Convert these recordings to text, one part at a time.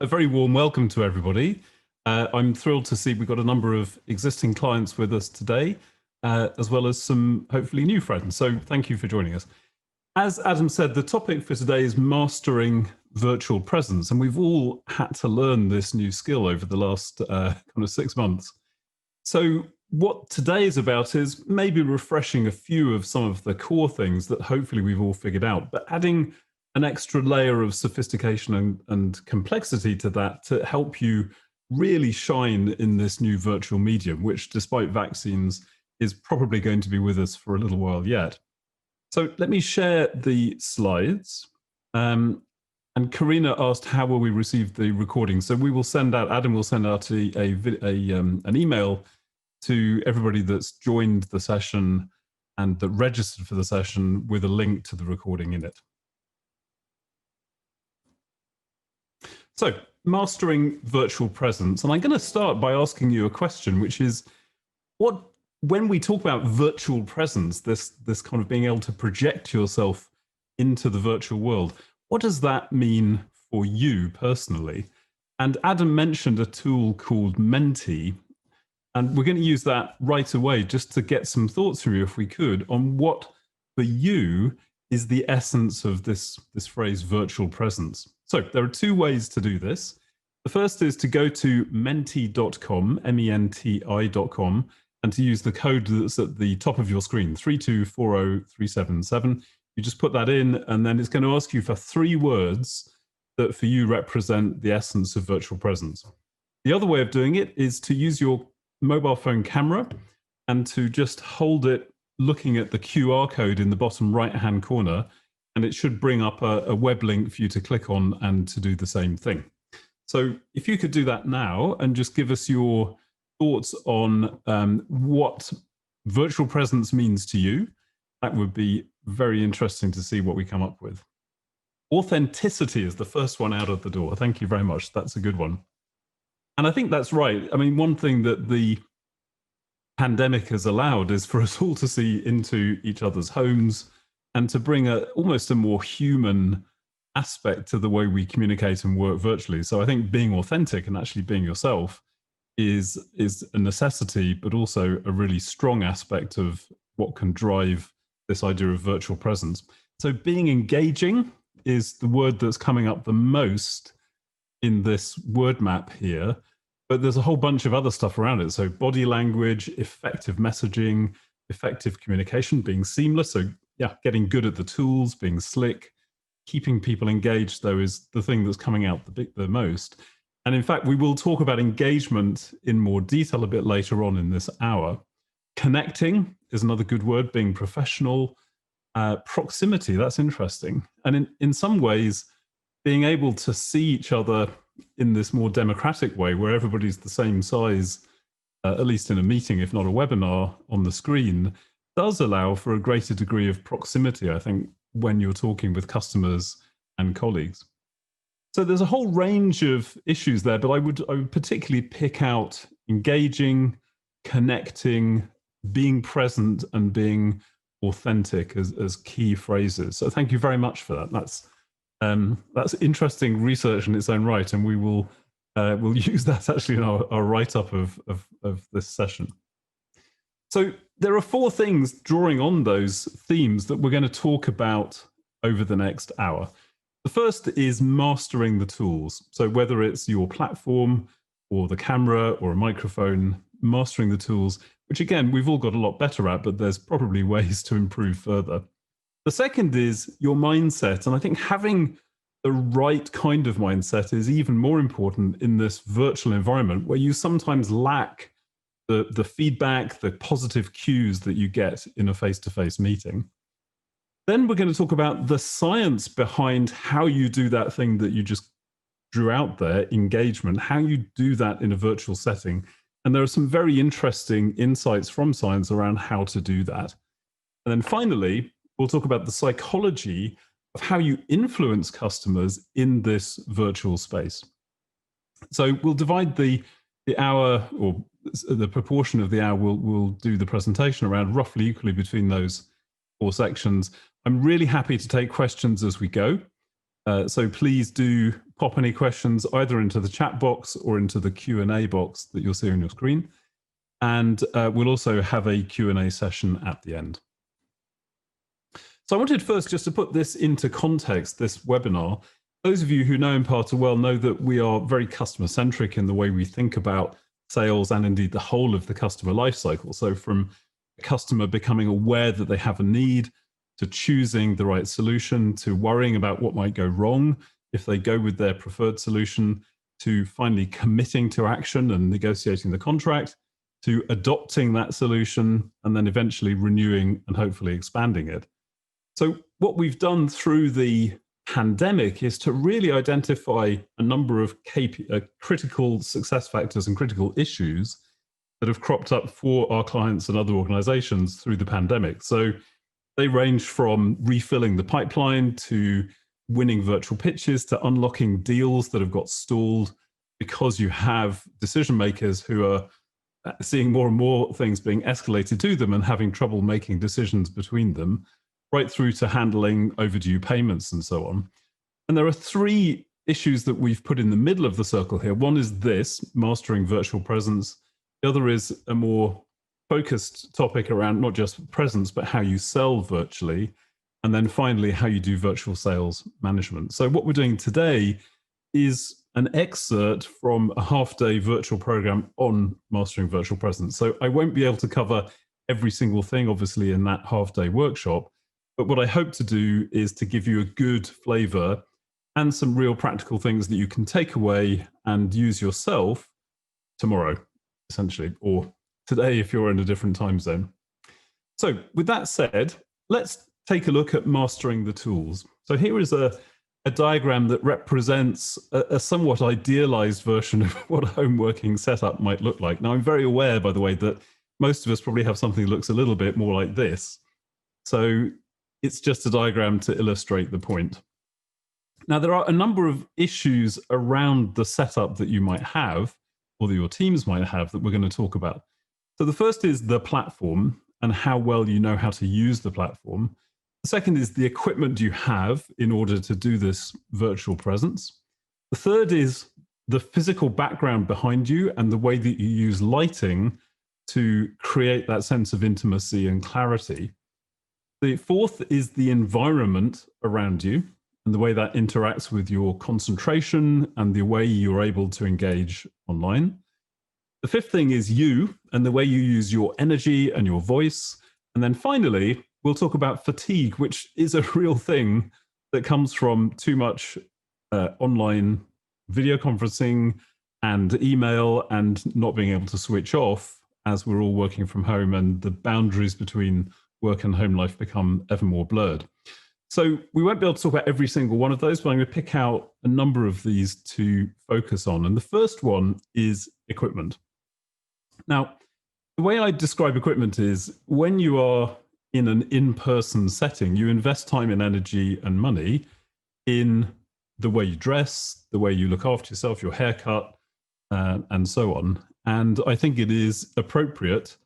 a very warm welcome to everybody. I'm thrilled to see we've got a number of existing clients with us today, as well as some hopefully new friends. So thank you for joining us. As Adam said, the topic for today is mastering virtual presence. And we've all had to learn this new skill over the last kind of 6 months. So what today is about is maybe refreshing a few of some of the core things that hopefully we've all figured out, but adding an extra layer of sophistication and complexity to that to help you really shine in this new virtual medium, which despite vaccines is probably going to be with us for a little while yet. So let me share the slides. And Karina asked, how will we receive the recording? So we will send out, Adam will send out an email to everybody that's joined the session and that registered for the session with a link to the recording in it. So, mastering virtual presence. And I'm going to start by asking you a question, which is, when we talk about virtual presence, this kind of being able to project yourself into the virtual world, what does that mean for you personally? And Adam mentioned a tool called Menti, and we're going to use that right away just to get some thoughts from you, if we could, on what for you is the essence of this phrase virtual presence. So there are two ways to do this. The first is to go to menti.com, menti.com, and to use the code that's at the top of your screen, 3240377. You just put that in, and then it's going to ask you for 3 words that for you represent the essence of virtual presence. The other way of doing it is to use your mobile phone camera and to just hold it looking at the QR code in the bottom right-hand corner, and it should bring up a web link for you to click on and to do the same thing. So if you could do that now and just give us your thoughts on what virtual presence means to you, that would be very interesting to see what we come up with. Authenticity is the first one out of the door. Thank you very much. That's a good one. And I think that's right. I mean, one thing that the pandemic has allowed is for us all to see into each other's homes and to bring almost a more human aspect to the way we communicate and work virtually. So I think being authentic and actually being yourself is a necessity, but also a really strong aspect of what can drive this idea of virtual presence. So being engaging is the word that's coming up the most in this word map here, but there's a whole bunch of other stuff around it. So body language, effective messaging, effective communication, being seamless. So yeah, getting good at the tools, being slick, keeping people engaged, though, is the thing that's coming out the most. And in fact, we will talk about engagement in more detail a bit later on in this hour. Connecting is another good word, being professional. Proximity, that's interesting. And in some ways, being able to see each other in this more democratic way, where everybody's the same size, at least in a meeting, if not a webinar, on the screen, does allow for a greater degree of proximity, I think, when you're talking with customers and colleagues. So there's a whole range of issues there, but I would particularly pick out engaging, connecting, being present, and being authentic as key phrases. So thank you very much for that. That's interesting research in its own right, and we will we'll use that actually in our write-up of this session. So there are 4 things drawing on those themes that we're going to talk about over the next hour. The first is mastering the tools. So whether it's your platform or the camera or a microphone, mastering the tools, which again, we've all got a lot better at, but there's probably ways to improve further. The second is your mindset. And I think having the right kind of mindset is even more important in this virtual environment where you sometimes lack the feedback, the positive cues that you get in a face-to-face meeting. Then we're going to talk about the science behind how you do that thing that you just drew out there, engagement, how you do that in a virtual setting. And there are some very interesting insights from science around how to do that. And then finally, we'll talk about the psychology of how you influence customers in this virtual space. So we'll divide the hour, or the proportion of the hour we'll do the presentation around roughly equally between those 4 sections. I'm really happy to take questions as we go. So please do pop any questions either into the chat box or into the Q&A box that you'll see on your screen. And we'll also have a Q&A session at the end. So I wanted first just to put this into context, this webinar. Those of you who know Imparter well know that we are very customer-centric in the way we think about sales and indeed the whole of the customer lifecycle. So from a customer becoming aware that they have a need, to choosing the right solution, to worrying about what might go wrong if they go with their preferred solution, to finally committing to action and negotiating the contract, to adopting that solution, and then eventually renewing and hopefully expanding it. So what we've done through the pandemic is to really identify a number of critical success factors and critical issues that have cropped up for our clients and other organizations through the pandemic. So they range from refilling the pipeline to winning virtual pitches to unlocking deals that have got stalled because you have decision makers who are seeing more and more things being escalated to them and having trouble making decisions between them, right through to handling overdue payments and so on. And there are three issues that we've put in the middle of the circle here. One is this, mastering virtual presence. The other is a more focused topic around not just presence, but how you sell virtually. And then finally, how you do virtual sales management. So what we're doing today is an excerpt from a half-day virtual program on mastering virtual presence. So I won't be able to cover every single thing, obviously, in that half-day workshop. But what I hope to do is to give you a good flavor and some real practical things that you can take away and use yourself tomorrow, essentially, or today if you're in a different time zone. So with that said, let's take a look at mastering the tools. So here is a diagram that represents a somewhat idealized version of what a home working setup might look like. Now, I'm very aware, by the way, that most of us probably have something that looks a little bit more like this. So it's just a diagram to illustrate the point. Now, there are a number of issues around the setup that you might have, or that your teams might have, that we're going to talk about. So the first is the platform and how well you know how to use the platform. The second is the equipment you have in order to do this virtual presence. The third is the physical background behind you and the way that you use lighting to create that sense of intimacy and clarity. The fourth is the environment around you and the way that interacts with your concentration and the way you're able to engage online. The fifth thing is you and the way you use your energy and your voice. And then finally, we'll talk about fatigue, which is a real thing that comes from too much online video conferencing and email and not being able to switch off as we're all working from home and the boundaries between work and home life become ever more blurred. So we won't be able to talk about every single one of those, but I'm going to pick out a number of these to focus on. And the first one is equipment. Now, the way I describe equipment is when you are in an in-person setting, you invest time and energy and money in the way you dress, the way you look after yourself, your haircut, and so on. And I think it is appropriate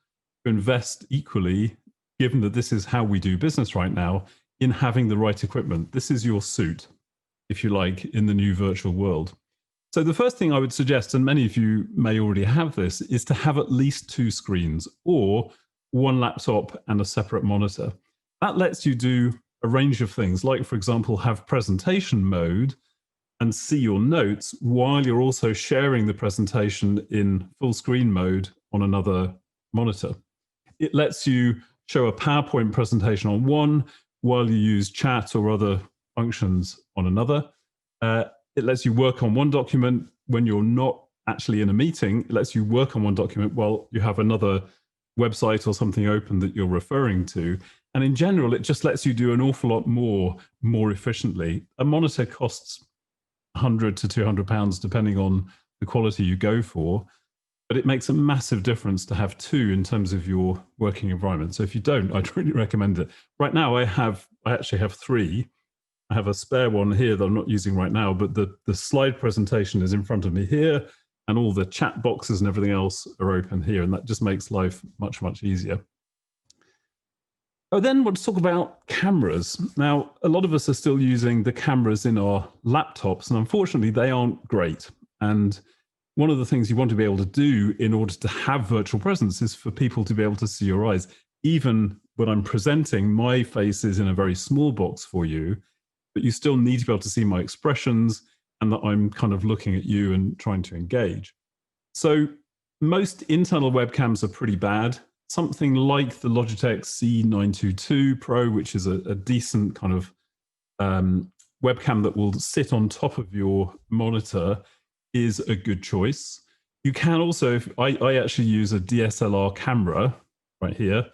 to invest equally, given that this is how we do business right now, in having the right equipment. This is your suit, if you like, in the new virtual world. So the first thing I would suggest, and many of you may already have this, is to have at least 2 screens or one laptop and a separate monitor. That lets you do a range of things, like, for example, have presentation mode and see your notes while you're also sharing the presentation in full screen mode on another monitor. It lets you show a PowerPoint presentation on one while you use chat or other functions on another. It lets you work on one document when you're not actually in a meeting. It lets you work on one document while you have another website or something open that you're referring to. And in general, it just lets you do an awful lot more efficiently. A monitor costs £100 to £200, depending on the quality you go for. But it makes a massive difference to have 2 in terms of your working environment. So if you don't, I'd really recommend it. Right now, I actually have 3. I have a spare one here that I'm not using right now, but the slide presentation is in front of me here, and all the chat boxes and everything else are open here, and that just makes life much, much easier. I then want to talk about cameras. Now, a lot of us are still using the cameras in our laptops, and unfortunately, they aren't great. And one of the things you want to be able to do in order to have virtual presence is for people to be able to see your eyes. Even when I'm presenting, my face is in a very small box for you, but you still need to be able to see my expressions and that I'm kind of looking at you and trying to engage. So most internal webcams are pretty bad. Something like the Logitech C922 Pro, which is a decent kind of webcam that will sit on top of your monitor, is a good choice. You can also, I actually use a DSLR camera right here.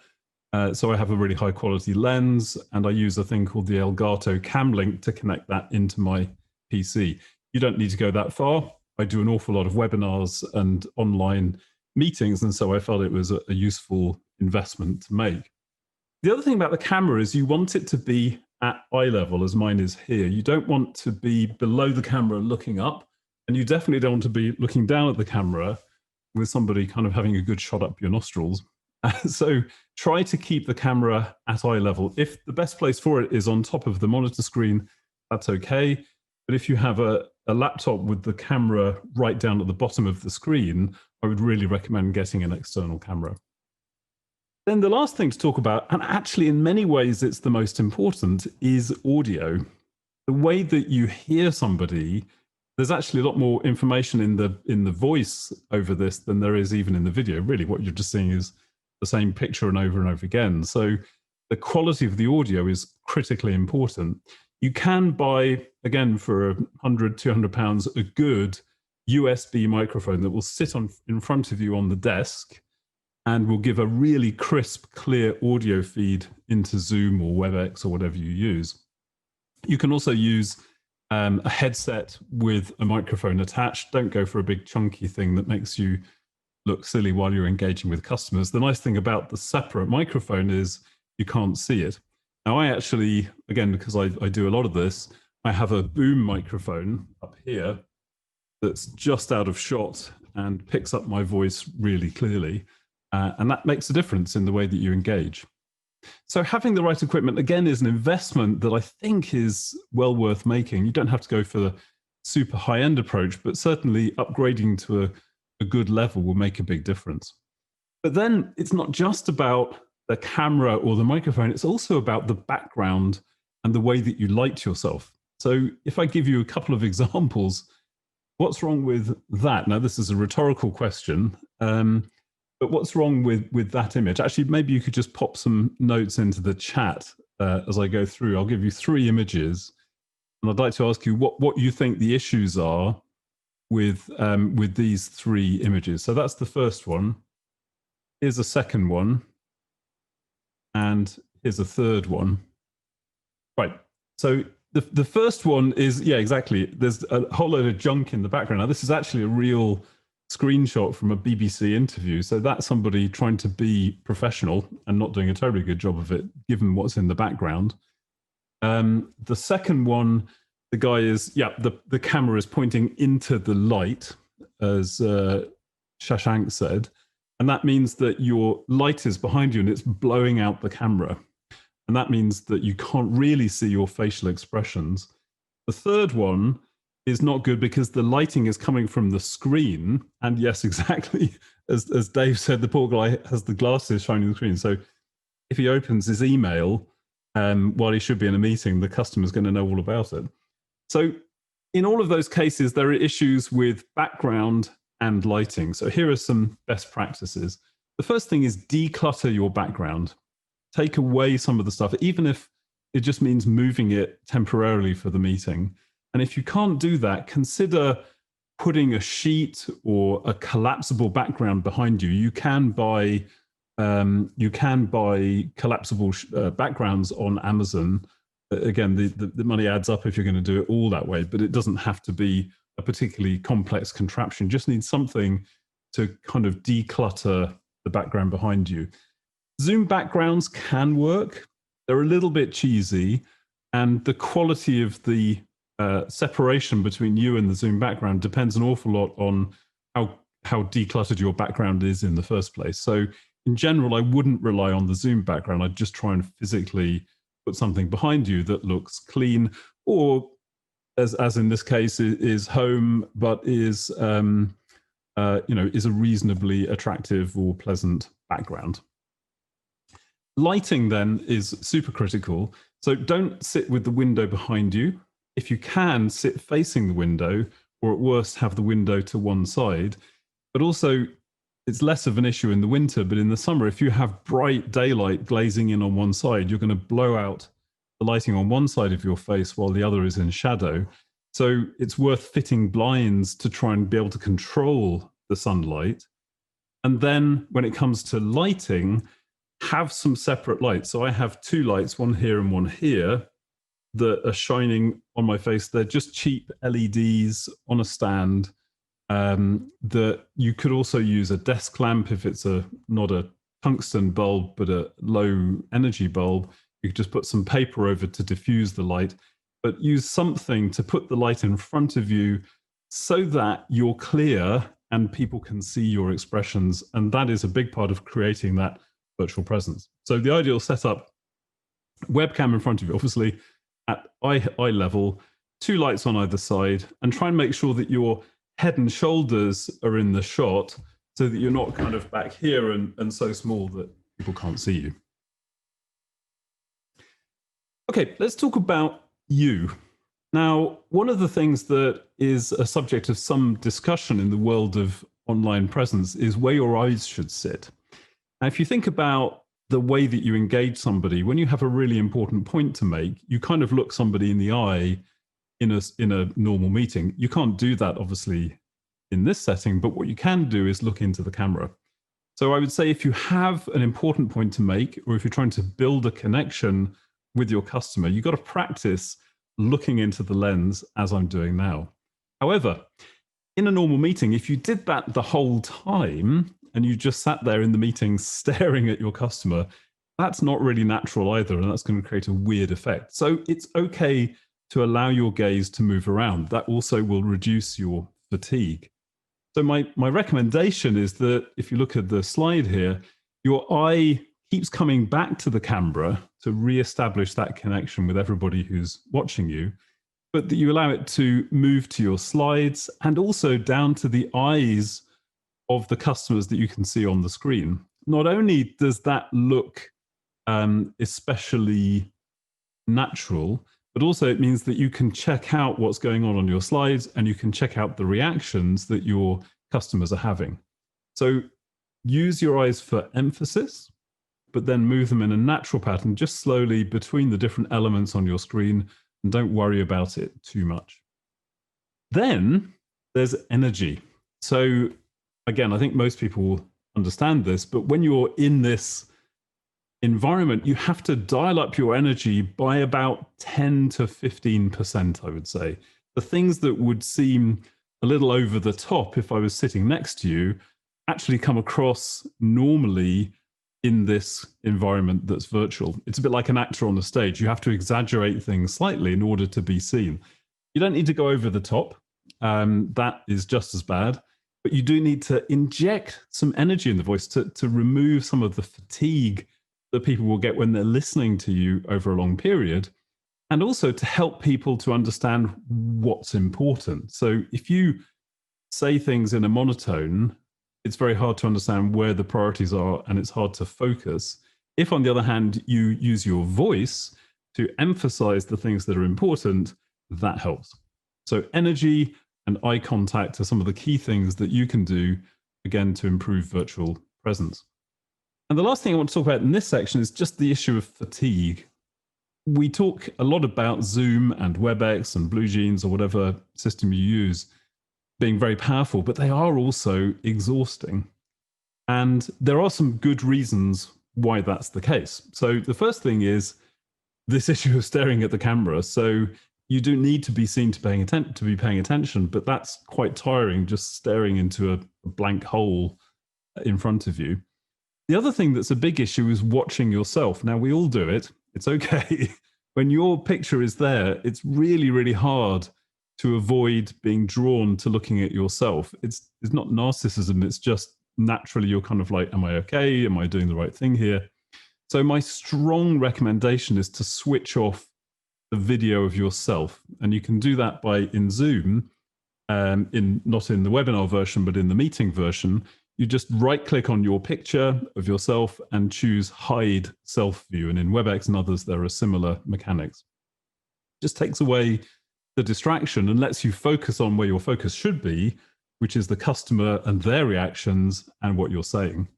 So I have a really high quality lens, and I use a thing called the Elgato Cam Link to connect that into my PC. You don't need to go that far. I do an awful lot of webinars and online meetings, and so I felt it was a useful investment to make. The other thing about the camera is you want it to be at eye level, as mine is here. You don't want to be below the camera looking up, and you definitely don't want to be looking down at the camera with somebody kind of having a good shot up your nostrils. So try to keep the camera at eye level. If the best place for it is on top of the monitor screen, that's okay. But if you have a laptop with the camera right down at the bottom of the screen, I would really recommend getting an external camera. Then the last thing to talk about, and actually in many ways it's the most important, is audio. The way that you hear somebody, there's actually a lot more information in the voice over this than there is even in the video. Really, what you're just seeing is the same picture and over again. So the quality of the audio is critically important. You can buy, again, for £100, £200, a good USB microphone that will sit in front of you on the desk and will give a really crisp, clear audio feed into Zoom or Webex or whatever you use. You can also use a headset with a microphone attached. Don't go for a big chunky thing that makes you look silly while you're engaging with customers. The nice thing about the separate microphone is you can't see it. Now, I actually, again, because I do a lot of this, I have a boom microphone up here that's just out of shot and picks up my voice really clearly. And that makes a difference in the way that you engage. So having the right equipment, again, is an investment that I think is well worth making. You don't have to go for the super high-end approach, but certainly upgrading to a good level will make a big difference. But then it's not just about the camera or the microphone, it's also about the background and the way that you light yourself. So if I give you a couple of examples, what's wrong with that? Now, this is a rhetorical question, but what's wrong with that image? Actually, maybe you could just pop some notes into the chat as I go through. I'll give you 3 images, and I'd like to ask you what you think the issues are with these 3 images. So that's the first one. Here's a second one. And here's a third one. Right. So the first one is, yeah, exactly. There's a whole load of junk in the background. Now, this is actually a real screenshot from a BBC interview. So that's somebody trying to be professional and not doing a terribly good job of it, given what's in the background. The second one, the guy is, yeah, the camera is pointing into the light, as Shashank said. And that means that your light is behind you and it's blowing out the camera. And that means that you can't really see your facial expressions. The third one is not good because the lighting is coming from the screen. And yes, exactly, as Dave said, the poor guy has the glasses shining the screen. So if he opens his email while he should be in a meeting, the customer's going to know all about it. So in all of those cases, there are issues with background and lighting. So here are some best practices. The first thing is declutter your background. Take away some of the stuff, even if it just means moving it temporarily for the meeting. And if you can't do that, consider putting a sheet or a collapsible background behind you. You can buy collapsible backgrounds on Amazon. Again, the money adds up if you're going to do it all that way, but it doesn't have to be a particularly complex contraption. Just need something to kind of declutter the background behind you. Zoom backgrounds can work. They're a little bit cheesy, and the quality of the separation between you and the Zoom background depends an awful lot on how decluttered your background is in the first place. So in general, I wouldn't rely on the Zoom background. I'd just try and physically put something behind you that looks clean, or as in this case, is home, but is is a reasonably attractive or pleasant background. Lighting then is super critical. So don't sit with the window behind you. If you can, sit facing the window, or at worst, have the window to one side. But also, it's less of an issue in the winter, but in the summer, if you have bright daylight glazing in on one side, you're going to blow out the lighting on one side of your face while the other is in shadow. So it's worth fitting blinds to try and be able to control the sunlight. And then when it comes to lighting, have some separate lights. So I have two lights, one here and one here, that are shining on my face. They're just cheap LEDs on a stand. That you could also use a desk lamp if it's not a tungsten bulb, but a low energy bulb. You could just put some paper over to diffuse the light, but use something to put the light in front of you so that you're clear and people can see your expressions. And that is a big part of creating that virtual presence. So the ideal setup, webcam in front of you, obviously at eye level, two lights on either side, and try and make sure that your head and shoulders are in the shot so that you're not kind of back here and so small that people can't see you. Okay, let's talk about you. Now, one of the things that is a subject of some discussion in the world of online presence is where your eyes should sit. Now, if you think about the way that you engage somebody, when you have a really important point to make, you kind of look somebody in the eye in a normal meeting. You can't do that, obviously, in this setting, but what you can do is look into the camera. So I would say if you have an important point to make, or if you're trying to build a connection with your customer, you've got to practice looking into the lens as I'm doing now. However, in a normal meeting, if you did that the whole time and you just sat there in the meeting staring at your customer, that's not really natural either, and that's going to create a weird effect. So it's okay to allow your gaze to move around. That also will reduce your fatigue. So my recommendation is that if you look at the slide here, your eye keeps coming back to the camera to reestablish that connection with everybody who's watching you, but that you allow it to move to your slides and also down to the eyes of the customers that you can see on the screen. Not only does that look especially natural, but also it means that you can check out what's going on your slides, and you can check out the reactions that your customers are having. So use your eyes for emphasis, but then move them in a natural pattern, just slowly between the different elements on your screen, and don't worry about it too much. Then there's energy. So again, I think most people understand this, but when you're in this environment, you have to dial up your energy by about 10 to 15%, I would say. The things that would seem a little over the top if I was sitting next to you actually come across normally in this environment that's virtual. It's a bit like an actor on the stage. You have to exaggerate things slightly in order to be seen. You don't need to go over the top. That is just as bad. But you do need to inject some energy in the voice to remove some of the fatigue that people will get when they're listening to you over a long period, and also to help people to understand what's important. So if you say things in a monotone, it's very hard to understand where the priorities are, and it's hard to focus. If, on the other hand, you use your voice to emphasize the things that are important, that helps. So energy and eye contact are some of the key things that you can do, again, to improve virtual presence. And the last thing I want to talk about in this section is just the issue of fatigue. We talk a lot about Zoom and Webex and BlueJeans or whatever system you use being very powerful, but they are also exhausting. And there are some good reasons why that's the case. So the first thing is this issue of staring at the camera. So you do need to be seen to be paying attention, but that's quite tiring, just staring into a blank hole in front of you. The other thing that's a big issue is watching yourself. Now, we all do it. It's okay. When your picture is there, it's really, really hard to avoid being drawn to looking at yourself. It's not narcissism. It's just naturally you're kind of like, am I okay? Am I doing the right thing here? So my strong recommendation is to switch off the video of yourself. And you can do that by in Zoom, not in the webinar version, but in the meeting version. You just right click on your picture of yourself and choose hide self view. And in Webex and others, there are similar mechanics. Just takes away the distraction and lets you focus on where your focus should be, which is the customer and their reactions and what you're saying.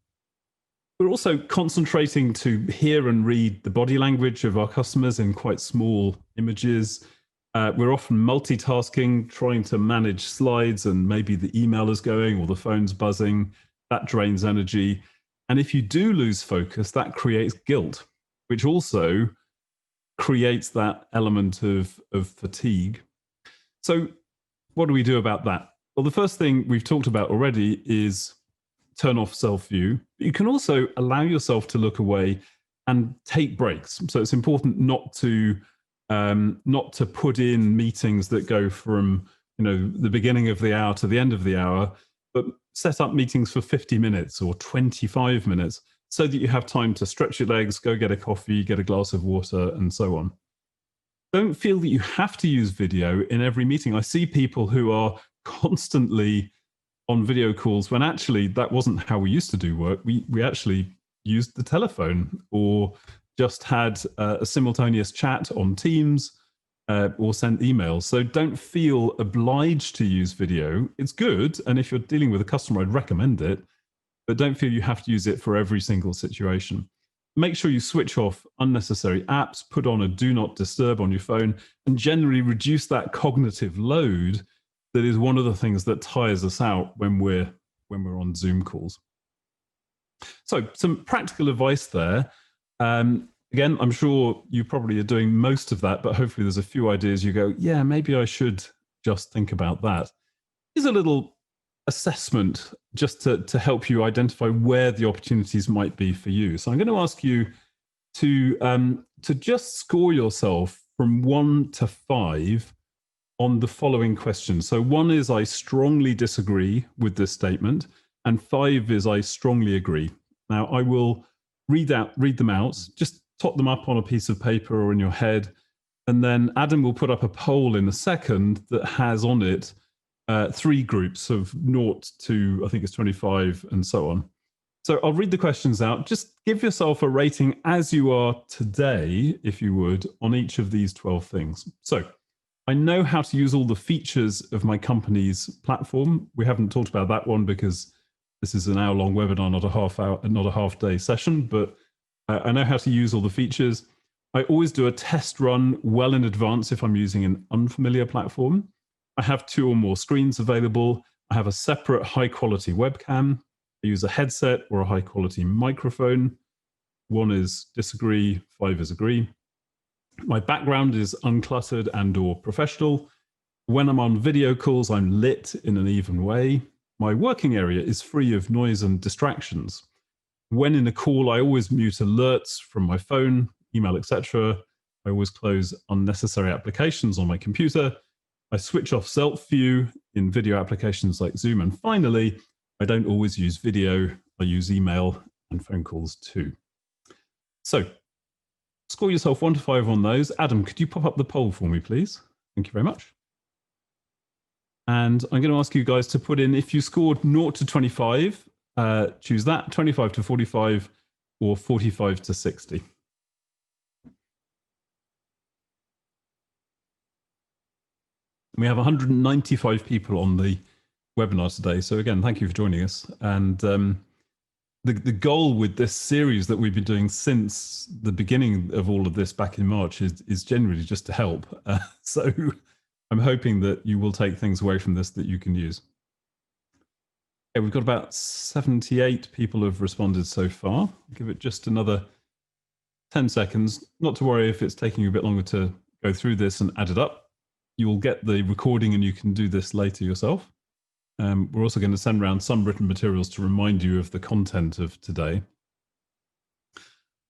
We're also concentrating to hear and read the body language of our customers in quite small images. We're often multitasking, trying to manage slides, and maybe the email is going or the phone's buzzing. That drains energy. And if you do lose focus, that creates guilt, which also creates that element of fatigue. So what do we do about that? Well, the first thing we've talked about already is turn off self-view. You can also allow yourself to look away and take breaks. So it's important not to put in meetings that go from the beginning of the hour to the end of the hour, but set up meetings for 50 minutes or 25 minutes so that you have time to stretch your legs, go get a coffee, get a glass of water, and so on. Don't feel that you have to use video in every meeting. I see people who are constantly on video calls when actually that wasn't how we used to do work. We actually used the telephone or just had a simultaneous chat on Teams or sent emails. So don't feel obliged to use video. It's good. And if you're dealing with a customer, I'd recommend it, but don't feel you have to use it for every single situation. Make sure you switch off unnecessary apps, put on a do not disturb on your phone, and generally reduce that cognitive load that is one of the things that tires us out when we're on Zoom calls. So some practical advice there. Again, I'm sure you probably are doing most of that, but hopefully there's a few ideas you go, yeah, maybe I should just think about that. Here's a little assessment just to help you identify where the opportunities might be for you. So I'm going to ask you to just score yourself from 1 to 5 on the following questions. So 1 is I strongly disagree with this statement, and 5 is I strongly agree. Now I will read them out, just tot them up on a piece of paper or in your head, and then Adam will put up a poll in a second that has on it 3 groups of 0 to, I think it's 25, and so on. So I'll read the questions out. Just give yourself a rating as you are today, if you would, on each of these 12 things. So I know how to use all the features of my company's platform. We haven't talked about that one because this is an hour-long webinar, not a half-day session, but I know how to use all the features. I always do a test run well in advance if I'm using an unfamiliar platform. I have 2 or more screens available. I have a separate high-quality webcam. I use a headset or a high-quality microphone. 1 is disagree, 5 is agree. My background is uncluttered and or professional. When I'm on video calls, I'm lit in an even way. My working area is free of noise and distractions. When in a call, I always mute alerts from my phone, email, etc. I always close unnecessary applications on my computer. I switch off self-view in video applications like Zoom. And finally, I don't always use video. I use email and phone calls too. So score yourself 1 to 5 on those. Adam, could you pop up the poll for me, please? Thank you very much. And I'm going to ask you guys to put in, if you scored 0 to 25, choose that, 25 to 45, or 45 to 60. We have 195 people on the webinar today. So again, thank you for joining us. And the goal with this series that we've been doing since the beginning of all of this back in March is generally just to help. So I'm hoping that you will take things away from this that you can use. Okay, we've got about 78 people have responded so far. I'll give it just another 10 seconds. Not to worry if it's taking you a bit longer to go through this and add it up. You'll get the recording and you can do this later yourself. We're also going to send around some written materials to remind you of the content of today.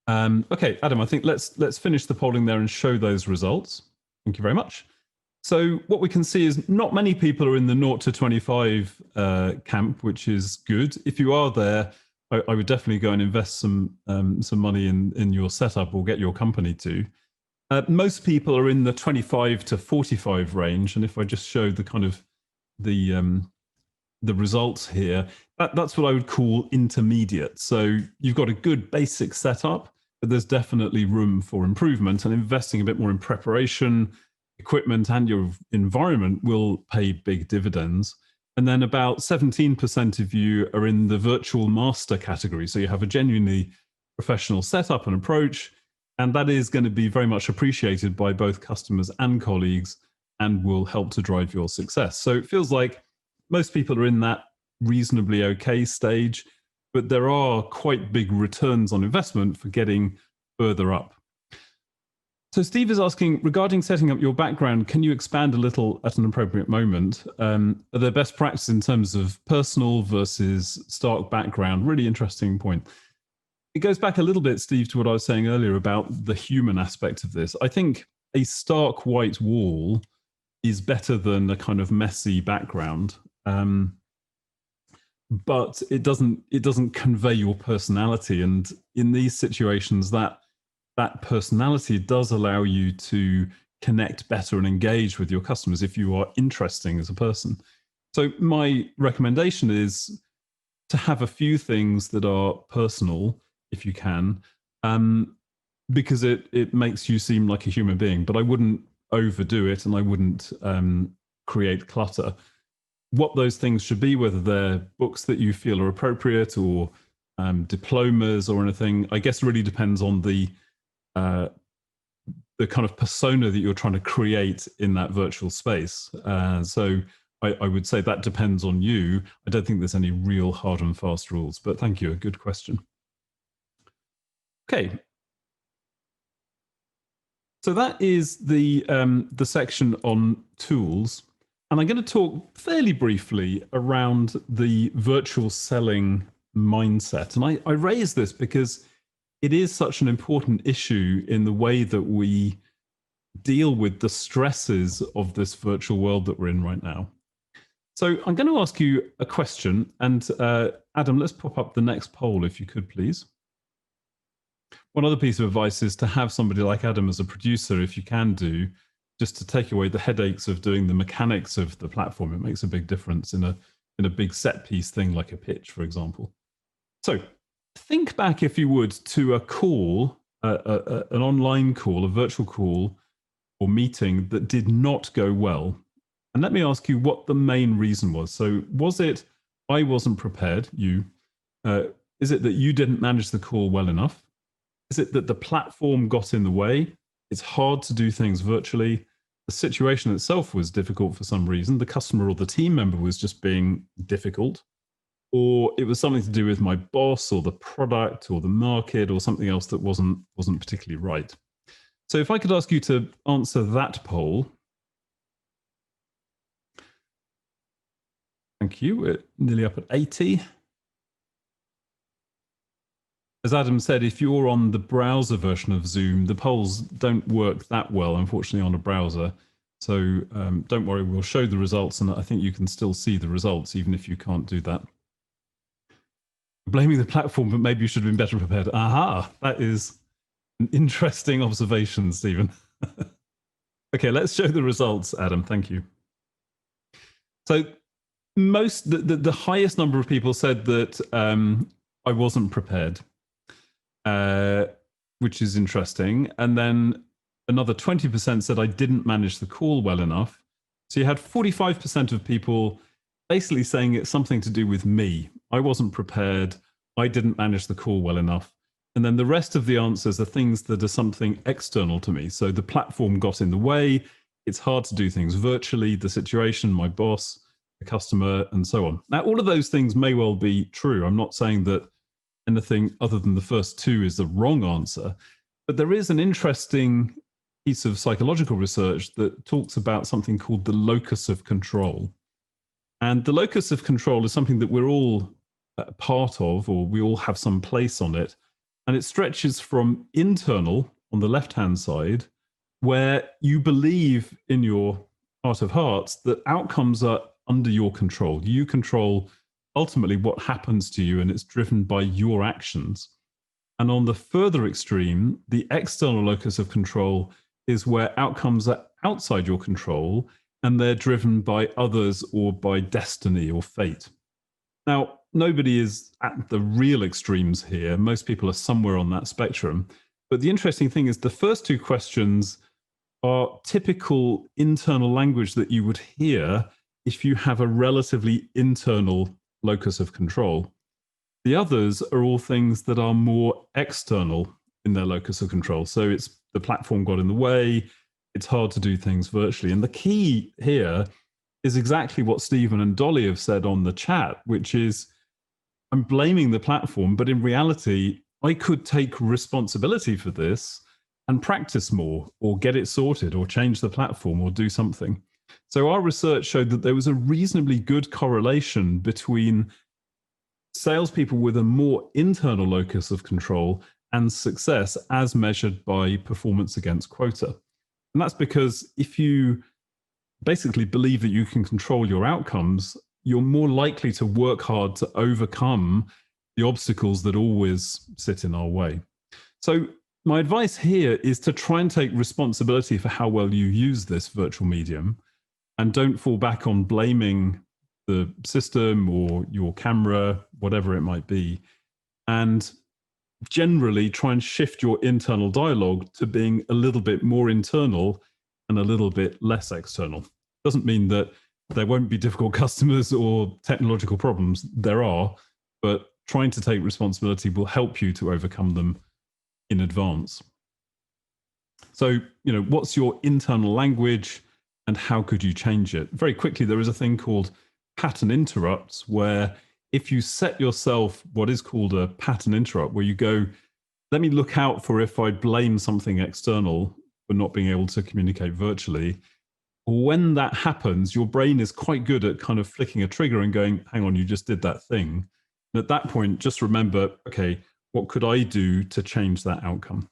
Okay, Adam, I think let's finish the polling there and show those results. Thank you very much. So what we can see is not many people are in the 0 to 25 camp, which is good. If you are there, I would definitely go and invest some money in your setup or get your company to. Most people are in the 25 to 45 range, and if I just show the kind of the results here, that's what I would call intermediate. So you've got a good basic setup, but there's definitely room for improvement, and investing a bit more in preparation, equipment, and your environment will pay big dividends. And then about 17% of you are in the virtual master category. So you have a genuinely professional setup and approach, and that is going to be very much appreciated by both customers and colleagues and will help to drive your success. So it feels like most people are in that reasonably okay stage, but there are quite big returns on investment for getting further up. So Steve is asking, regarding setting up your background, can you expand a little at an appropriate moment? Are there best practices in terms of personal versus Stark background? Really interesting point. It goes back a little bit, Steve, to what I was saying earlier about the human aspect of this. I think a stark white wall is better than a kind of messy background, but it doesn't convey your personality. And in these situations, that personality does allow you to connect better and engage with your customers if you are interesting as a person. So my recommendation is to have a few things that are personal, if you can, because it makes you seem like a human being. But I wouldn't overdo it, and I wouldn't create clutter. What those things should be, whether they're books that you feel are appropriate or diplomas or anything, I guess really depends on the kind of persona that you're trying to create in that virtual space. So I would say that depends on you. I don't think there's any real hard and fast rules, but thank you. A good question. Okay. So that is the section on tools. And I'm going to talk fairly briefly around the virtual selling mindset. And I raise this because it is such an important issue in the way that we deal with the stresses of this virtual world that we're in right now. So I'm going to ask you a question. And Adam, let's pop up the next poll, if you could, please. One other piece of advice is to have somebody like Adam as a producer, if you can do, just to take away the headaches of doing the mechanics of the platform. It makes a big difference in a big set piece thing like a pitch, for example. So think back, if you would, to a call, an online call, a virtual call or meeting that did not go well. And let me ask you what the main reason was. So was it, I wasn't prepared, you? Is it that you didn't manage the call well enough? Is it that the platform got in the way? It's hard to do things virtually. The situation itself was difficult for some reason. The customer or the team member was just being difficult. Or it was something to do with my boss or the product or the market or something else that wasn't particularly right. So if I could ask you to answer that poll. Thank you. We're nearly up at 80. As Adam said, if you're on the browser version of Zoom, the polls don't work that well, unfortunately, on a browser. So don't worry, we'll show the results, and I think you can still see the results, even if you can't do that. Blaming the platform, but maybe you should have been better prepared. Aha, that is an interesting observation, Stephen. Okay, let's show the results, Adam. Thank you. So the highest number of people said that I wasn't prepared, which is interesting. And then another 20% said I didn't manage the call well enough. So you had 45% of people basically saying it's something to do with me. I wasn't prepared. I didn't manage the call well enough. And then the rest of the answers are things that are something external to me. So the platform got in the way. It's hard to do things virtually, the situation, my boss, the customer, and so on. Now, all of those things may well be true. I'm not saying that anything other than the first two is the wrong answer, but there is an interesting piece of psychological research that talks about something called the locus of control. And the locus of control is something that we're all part of, or we all have some place on it. And it stretches from internal on the left-hand side, where you believe in your heart of hearts that outcomes are under your control. You control ultimately what happens to you, and it's driven by your actions. And on the further extreme, the external locus of control is where outcomes are outside your control and they're driven by others or by destiny or fate. Now, nobody is at the real extremes here. Most people are somewhere on that spectrum. But the interesting thing is the first two questions are typical internal language that you would hear if you have a relatively internal locus of control. The others are all things that are more external in their locus of control. So it's the platform got in the way, it's hard to do things virtually. And the key here is exactly what Stephen and Dolly have said on the chat, which is I'm blaming the platform, but in reality, I could take responsibility for this and practice more or get it sorted or change the platform or do something. So our research showed that there was a reasonably good correlation between salespeople with a more internal locus of control and success as measured by performance against quota. And that's because if you basically believe that you can control your outcomes, you're more likely to work hard to overcome the obstacles that always sit in our way. So my advice here is to try and take responsibility for how well you use this virtual medium, and don't fall back on blaming the system or your camera, whatever it might be. And generally try and shift your internal dialogue to being a little bit more internal and a little bit less external. Doesn't mean that there won't be difficult customers or technological problems. There are, but trying to take responsibility will help you to overcome them in advance. So, what's your internal language and how could you change it? Very quickly, there is a thing called pattern interrupts, where if you set yourself what is called a pattern interrupt, where you go, let me look out for if I blame something external for not being able to communicate virtually. When that happens, your brain is quite good at kind of flicking a trigger and going, hang on, you just did that thing. And at that point, just remember, okay, what could I do to change that outcome?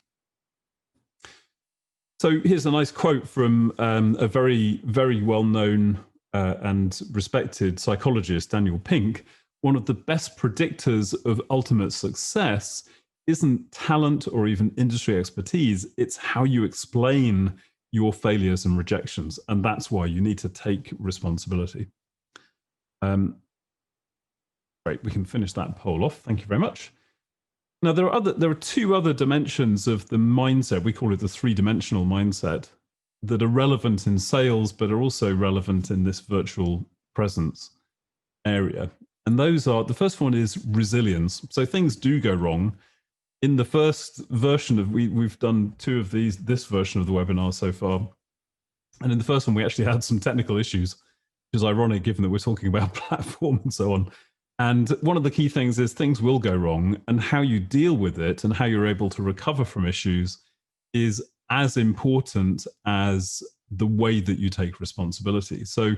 So here's a nice quote from a very, very well-known and respected psychologist, Daniel Pink. One of the best predictors of ultimate success isn't talent or even industry expertise. It's how you explain your failures and rejections. And that's why you need to take responsibility. Great, we can finish that poll off. Thank you very much. Now, there are two other dimensions of the mindset. We call it the three-dimensional mindset, that are relevant in sales, but are also relevant in this virtual presence area. And those are, the first one is resilience. So things do go wrong. In the first version of, we've done two of these, this version of the webinar so far. And in the first one, we actually had some technical issues, which is ironic given that we're talking about platform and so on. And one of the key things is things will go wrong, and how you deal with it and how you're able to recover from issues is as important as the way that you take responsibility. So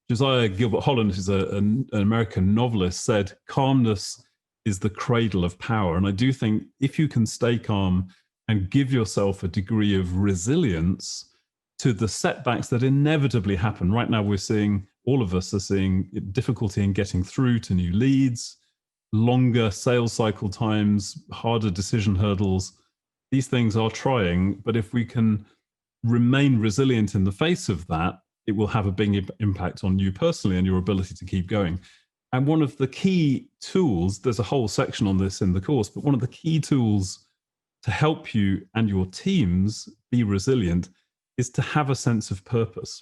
Josiah Gilbert Holland, who's an American novelist, said, calmness is the cradle of power. And I do think if you can stay calm and give yourself a degree of resilience to the setbacks that inevitably happen. Right now, we're seeing, all of us are seeing difficulty in getting through to new leads, longer sales cycle times, harder decision hurdles. These things are trying, but if we can remain resilient in the face of that, it will have a big impact on you personally and your ability to keep going. And one of the key tools, there's a whole section on this in the course, but one of the key tools to help you and your teams be resilient is to have a sense of purpose.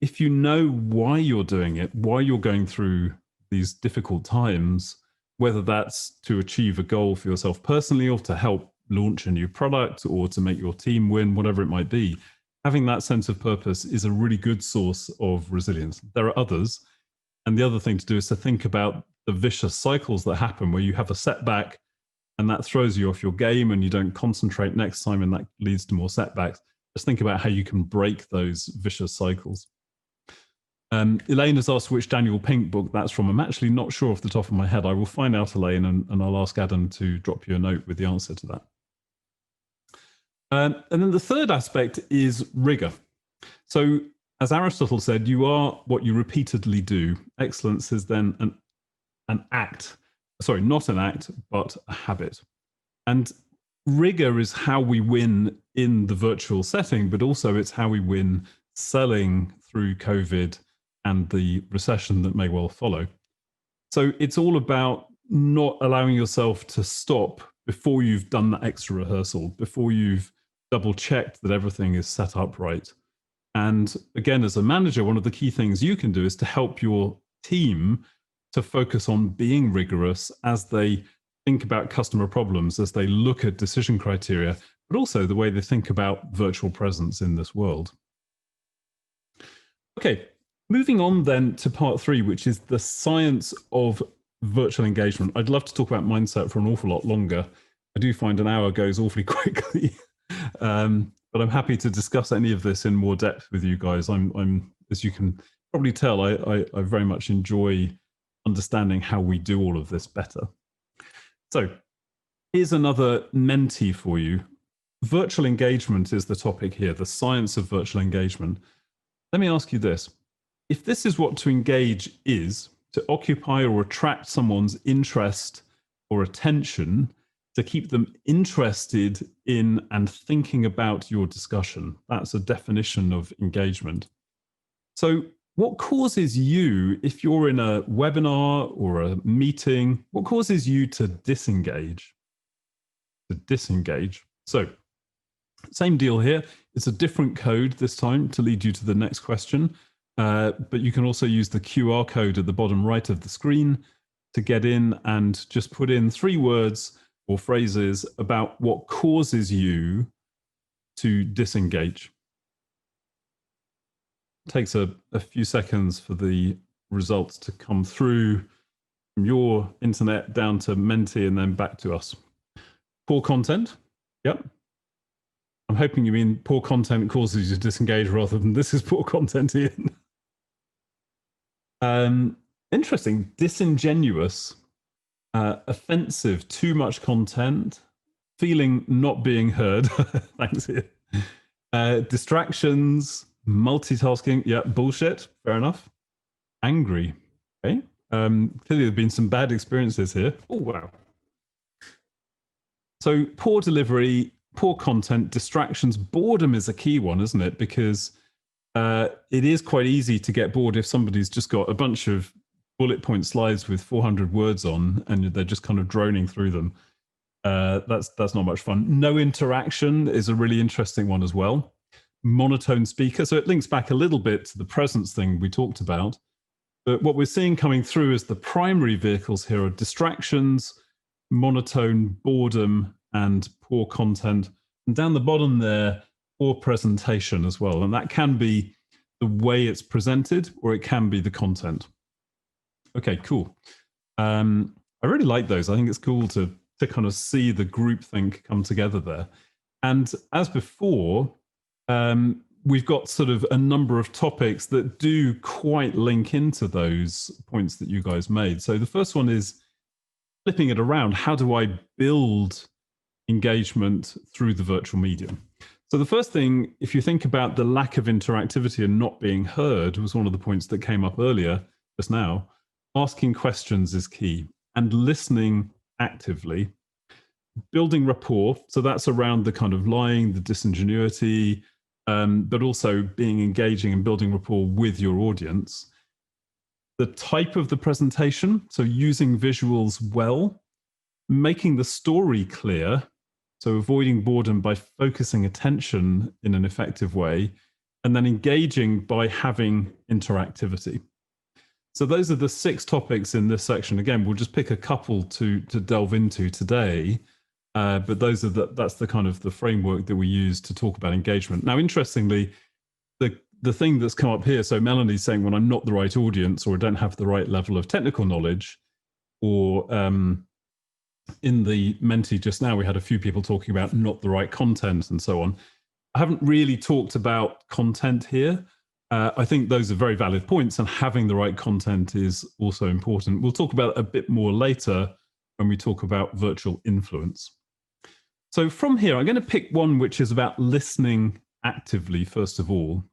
If you know why you're doing it, why you're going through these difficult times, whether that's to achieve a goal for yourself personally or to help launch a new product or to make your team win, whatever it might be, having that sense of purpose is a really good source of resilience. There are others. And the other thing to do is to think about the vicious cycles that happen where you have a setback and that throws you off your game and you don't concentrate next time and that leads to more setbacks. Just think about how you can break those vicious cycles. Elaine has asked which Daniel Pink book that's from. I'm actually not sure off the top of my head. I will find out, Elaine, and I'll ask Adam to drop you a note with the answer to that. And then the third aspect is rigor. So as Aristotle said, you are what you repeatedly do. Excellence is then an act. Sorry, not an act, but a habit. And rigor is how we win in the virtual setting, but also it's how we win selling through COVID and the recession that may well follow. So it's all about not allowing yourself to stop before you've done that extra rehearsal, before you've double checked that everything is set up right. And again, as a manager, one of the key things you can do is to help your team to focus on being rigorous as they think about customer problems, as they look at decision criteria, but also the way they think about virtual presence in this world. Okay, moving on then to part 3, which is the science of virtual engagement. I'd love to talk about mindset for an awful lot longer. I do find an hour goes awfully quickly, but I'm happy to discuss any of this in more depth with you guys. I'm as you can probably tell, I very much enjoy understanding how we do all of this better. So here's another mentee for you. Virtual engagement is the topic here, the science of virtual engagement. Let me ask you this. If this is what to engage is, to occupy or attract someone's interest or attention, to keep them interested in and thinking about your discussion, that's a definition of engagement. So what causes you, if you're in a webinar or a meeting, what causes you to disengage? So same deal here. It's a different code this time to lead you to the next question. But you can also use the QR code at the bottom right of the screen to get in and just put in 3 words or phrases about what causes you to disengage. It takes a few seconds for the results to come through from your internet down to Menti and then back to us. Poor content. Yep. I'm hoping you mean poor content causes you to disengage rather than this is poor content, Ian. Interesting. Disingenuous, offensive, too much content, feeling not being heard. Thanks, Ian. Distractions, multitasking. Yeah, bullshit. Fair enough. Angry. Okay. Clearly, there have been some bad experiences here. Oh, wow. So poor delivery, poor content, distractions, boredom is a key one, isn't it? Because it is quite easy to get bored if somebody's just got a bunch of bullet point slides with 400 words on and they're just kind of droning through them. That's not much fun. No interaction is a really interesting one as well. Monotone speaker. So it links back a little bit to the presence thing we talked about. But what we're seeing coming through as the primary vehicles here are distractions, monotone, boredom, and poor content. And down the bottom there, poor presentation as well. And that can be the way it's presented, or it can be the content. Okay, cool. I really like those. I think it's cool to kind of see the groupthink come together there. And as before, we've got sort of a number of topics that do quite link into those points that you guys made. So the first one is flipping it around. How do I build engagement through the virtual medium? So the first thing, if you think about the lack of interactivity and not being heard, was one of the points that came up earlier just now. Asking questions is key, and listening actively. Building rapport, so that's around the kind of lying, the disingenuity, but also being engaging and building rapport with your audience. The type of the presentation, so using visuals well, making the story clear, so avoiding boredom by focusing attention in an effective way, and then engaging by having interactivity. So those are the 6 topics in this section. Again, we'll just pick a couple to delve into today, but that's the kind of the framework that we use to talk about engagement. Now, interestingly, the thing that's come up here, so Melanie's saying when I'm not the right audience or don't have the right level of technical knowledge, or in the Menti just now, we had a few people talking about not the right content and so on. I haven't really talked about content here. I think those are very valid points, and having the right content is also important. We'll talk about it a bit more later when we talk about virtual influence. So from here, I'm going to pick one which is about listening actively, first of all.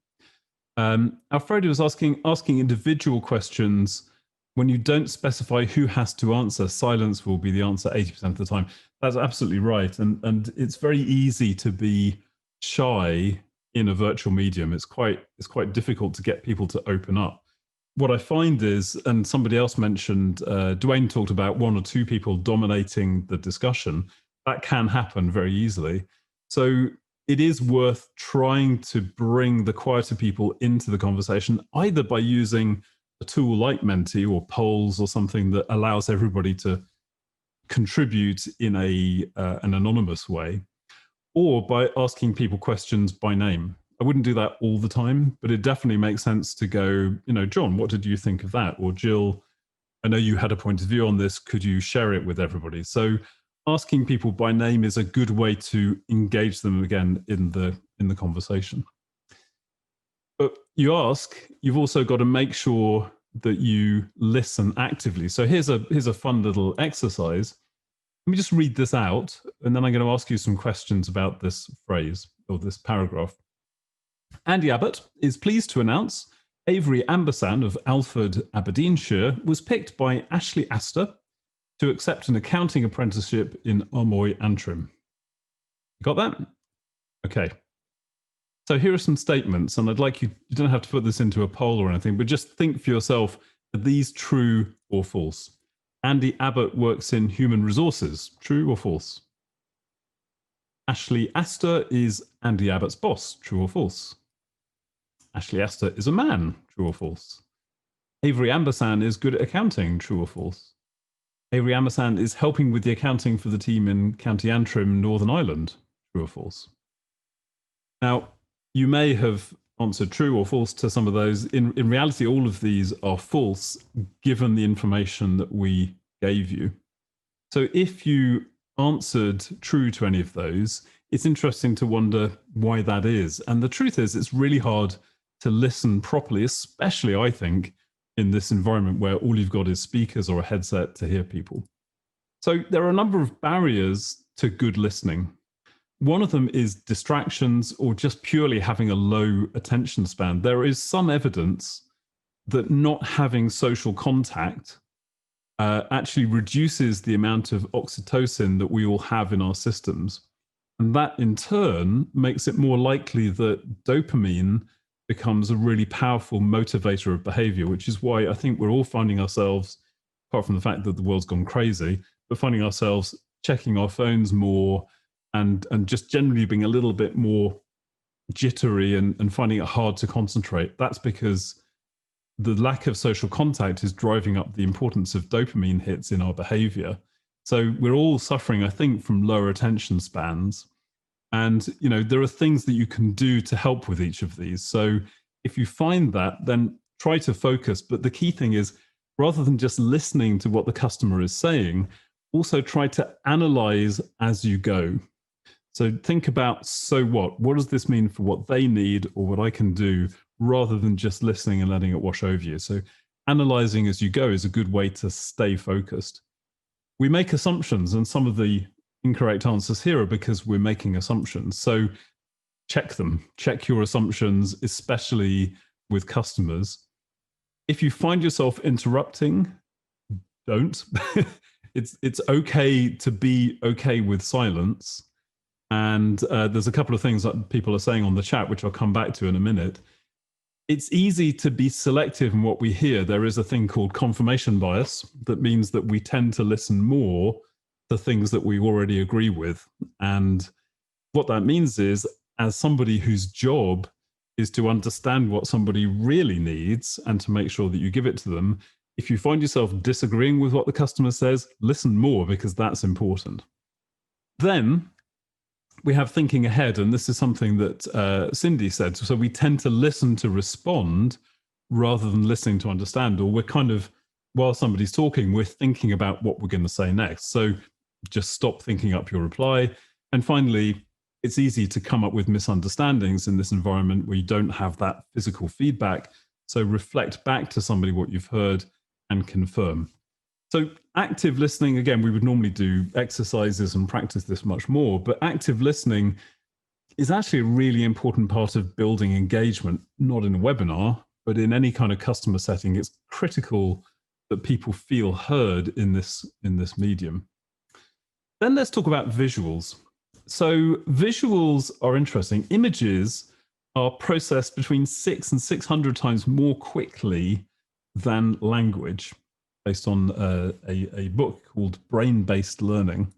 Alfredo was asking individual questions. When you don't specify who has to answer, silence will be the answer 80% of the time. That's absolutely right. And it's very easy to be shy in a virtual medium. It's quite difficult to get people to open up. What I find is, and somebody else mentioned, Dwayne talked about one or two people dominating the discussion. That can happen very easily. So it is worth trying to bring the quieter people into the conversation, either by using a tool like Menti or polls or something that allows everybody to contribute in an anonymous way, or by asking people questions by name. I wouldn't do that all the time, but it definitely makes sense to go, John, what did you think of that? Or Jill, I know you had a point of view on this. Could you share it with everybody? So asking people by name is a good way to engage them again in the conversation. But you've also got to make sure that you listen actively. So here's a fun little exercise. Let me just read this out, and then I'm going to ask you some questions about this phrase or this paragraph. Andy Abbott is pleased to announce Avery Ambersan of Alford, Aberdeenshire, was picked by Ashley Astor to accept an accounting apprenticeship in Armoy Antrim. Got that? Okay. So here are some statements, and I'd like you don't have to put this into a poll or anything, but just think for yourself, are these true or false? Andy Abbott works in human resources, true or false? Ashley Astor is Andy Abbott's boss, true or false? Ashley Astor is a man, true or false? Avery Ambersan is good at accounting, true or false? Avery Ambersan is helping with the accounting for the team in County Antrim, Northern Ireland, true or false? Now, you may have answered true or false to some of those. In reality, all of these are false, given the information that we gave you. So if you answered true to any of those, it's interesting to wonder why that is. And the truth is, it's really hard to listen properly, especially, I think, in this environment where all you've got is speakers or a headset to hear people. So there are a number of barriers to good listening. One of them is distractions or just purely having a low attention span. There is some evidence that not having social contact actually reduces the amount of oxytocin that we all have in our systems. And that in turn makes it more likely that dopamine becomes a really powerful motivator of behavior, which is why I think we're all finding ourselves, apart from the fact that the world's gone crazy, we're finding ourselves checking our phones more and just generally being a little bit more jittery and finding it hard to concentrate. That's because the lack of social contact is driving up the importance of dopamine hits in our behavior. So we're all suffering, I think, from lower attention spans. And, there are things that you can do to help with each of these. So if you find that, then try to focus. But the key thing is, rather than just listening to what the customer is saying, also try to analyze as you go. So think about, so what? What does this mean for what they need or what I can do, rather than just listening and letting it wash over you? So analyzing as you go is a good way to stay focused. We make assumptions, and some of the incorrect answers here are because we're making assumptions. So check them. Check your assumptions, especially with customers. If you find yourself interrupting, don't. It's okay to be okay with silence. And there's a couple of things that people are saying on the chat, which I'll come back to in a minute. It's easy to be selective in what we hear. There is a thing called confirmation bias that means that we tend to listen more to things that we already agree with. And what that means is, as somebody whose job is to understand what somebody really needs and to make sure that you give it to them, if you find yourself disagreeing with what the customer says, listen more, because that's important. Then we have thinking ahead, and this is something that Cindy said. So we tend to listen to respond rather than listening to understand, or we're kind of, while somebody's talking, we're thinking about what we're going to say next. So just stop thinking up your reply. And finally, it's easy to come up with misunderstandings in this environment where you don't have that physical feedback. So reflect back to somebody what you've heard and confirm. So active listening, again, we would normally do exercises and practice this much more, but active listening is actually a really important part of building engagement, not in a webinar, but in any kind of customer setting. It's critical that people feel heard in this medium. Then let's talk about visuals. So visuals are interesting. Images are processed between 600 and 600 times more quickly than language, based on a book called Brain-Based Learning.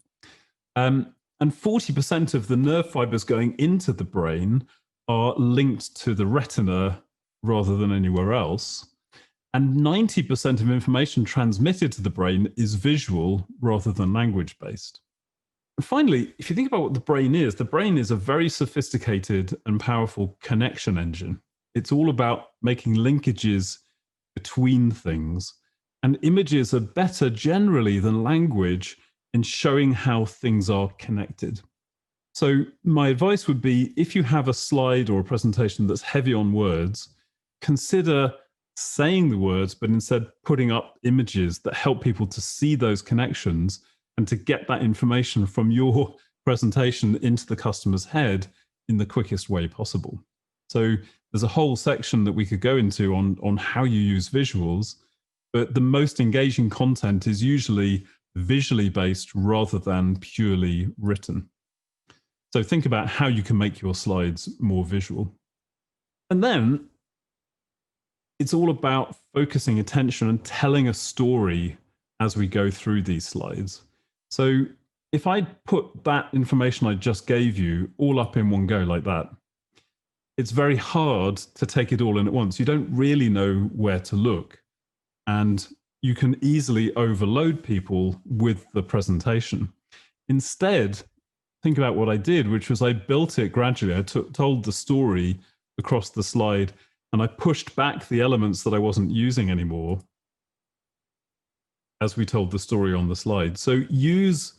And 40% of the nerve fibers going into the brain are linked to the retina rather than anywhere else. And 90% of information transmitted to the brain is visual rather than language-based. And finally, if you think about what the brain is a very sophisticated and powerful connection engine. It's all about making linkages between things. And images are better generally than language in showing how things are connected. So my advice would be, if you have a slide or a presentation that's heavy on words, consider saying the words, but instead putting up images that help people to see those connections and to get that information from your presentation into the customer's head in the quickest way possible. So there's a whole section that we could go into on how you use visuals, but the most engaging content is usually visually based rather than purely written. So think about how you can make your slides more visual. And then it's all about focusing attention and telling a story as we go through these slides. So if I put that information I just gave you all up in one go like that, it's very hard to take it all in at once. You don't really know where to look, and you can easily overload people with the presentation. Instead, think about what I did, which was I built it gradually. I told the story across the slide, and I pushed back the elements that I wasn't using anymore as we told the story on the slide. So use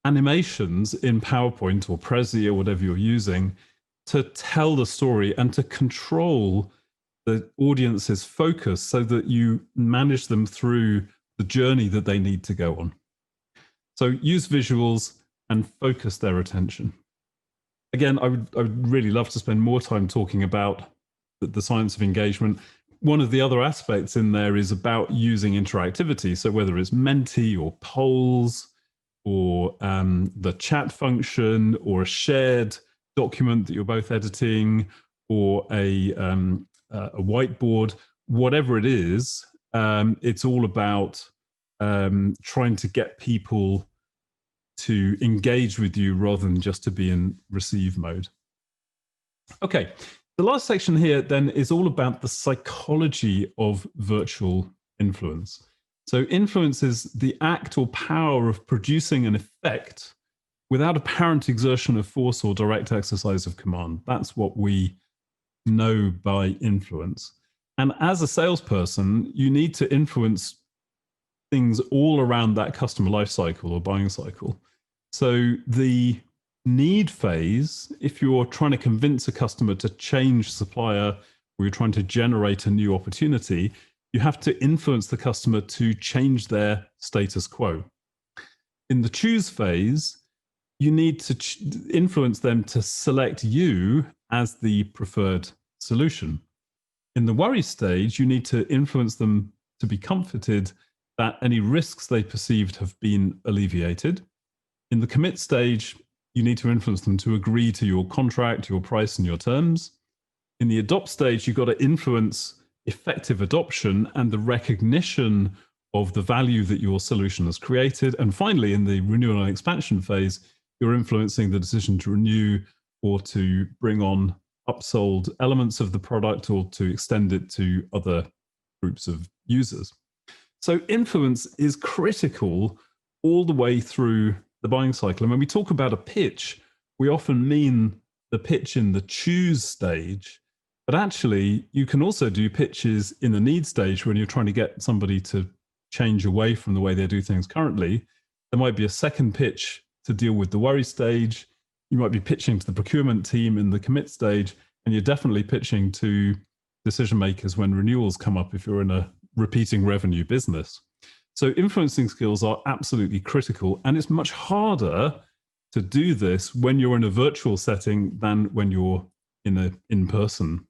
animations in PowerPoint or Prezi or whatever you're using to tell the story and to control the audience's focus so that you manage them through the journey that they need to go on. So use visuals and focus their attention. Again, I would really love to spend more time talking about the science of engagement. One of the other aspects in there is about using interactivity. So whether it's Menti or polls or the chat function or a shared document that you're both editing or a whiteboard, whatever it is, it's all about trying to get people to engage with you rather than just to be in receive mode. Okay. The last section here then is all about the psychology of virtual influence. So influence is the act or power of producing an effect without apparent exertion of force or direct exercise of command. That's what we know by influence. And as a salesperson, you need to influence things all around that customer life cycle or buying cycle. So the need phase, if you're trying to convince a customer to change supplier or you're trying to generate a new opportunity, you have to influence the customer to change their status quo. In the choose phase, you need to influence them to select you as the preferred solution. In the worry stage, you need to influence them to be comforted that any risks they perceived have been alleviated. In the commit stage, you need to influence them to agree to your contract, your price, and your terms. In the adopt stage, you've got to influence effective adoption and the recognition of the value that your solution has created. And finally, in the renewal and expansion phase, you're influencing the decision to renew or to bring on upsold elements of the product or to extend it to other groups of users. So influence is critical all the way through the buying cycle. And when we talk about a pitch, we often mean the pitch in the choose stage, but actually you can also do pitches in the need stage when you're trying to get somebody to change away from the way they do things currently. There might be a second pitch to deal with the worry stage. You might be pitching to the procurement team in the commit stage, and you're definitely pitching to decision makers when renewals come up if you're in a repeating revenue business. So influencing skills are absolutely critical, and it's much harder to do this when you're in a virtual setting than when you're in person.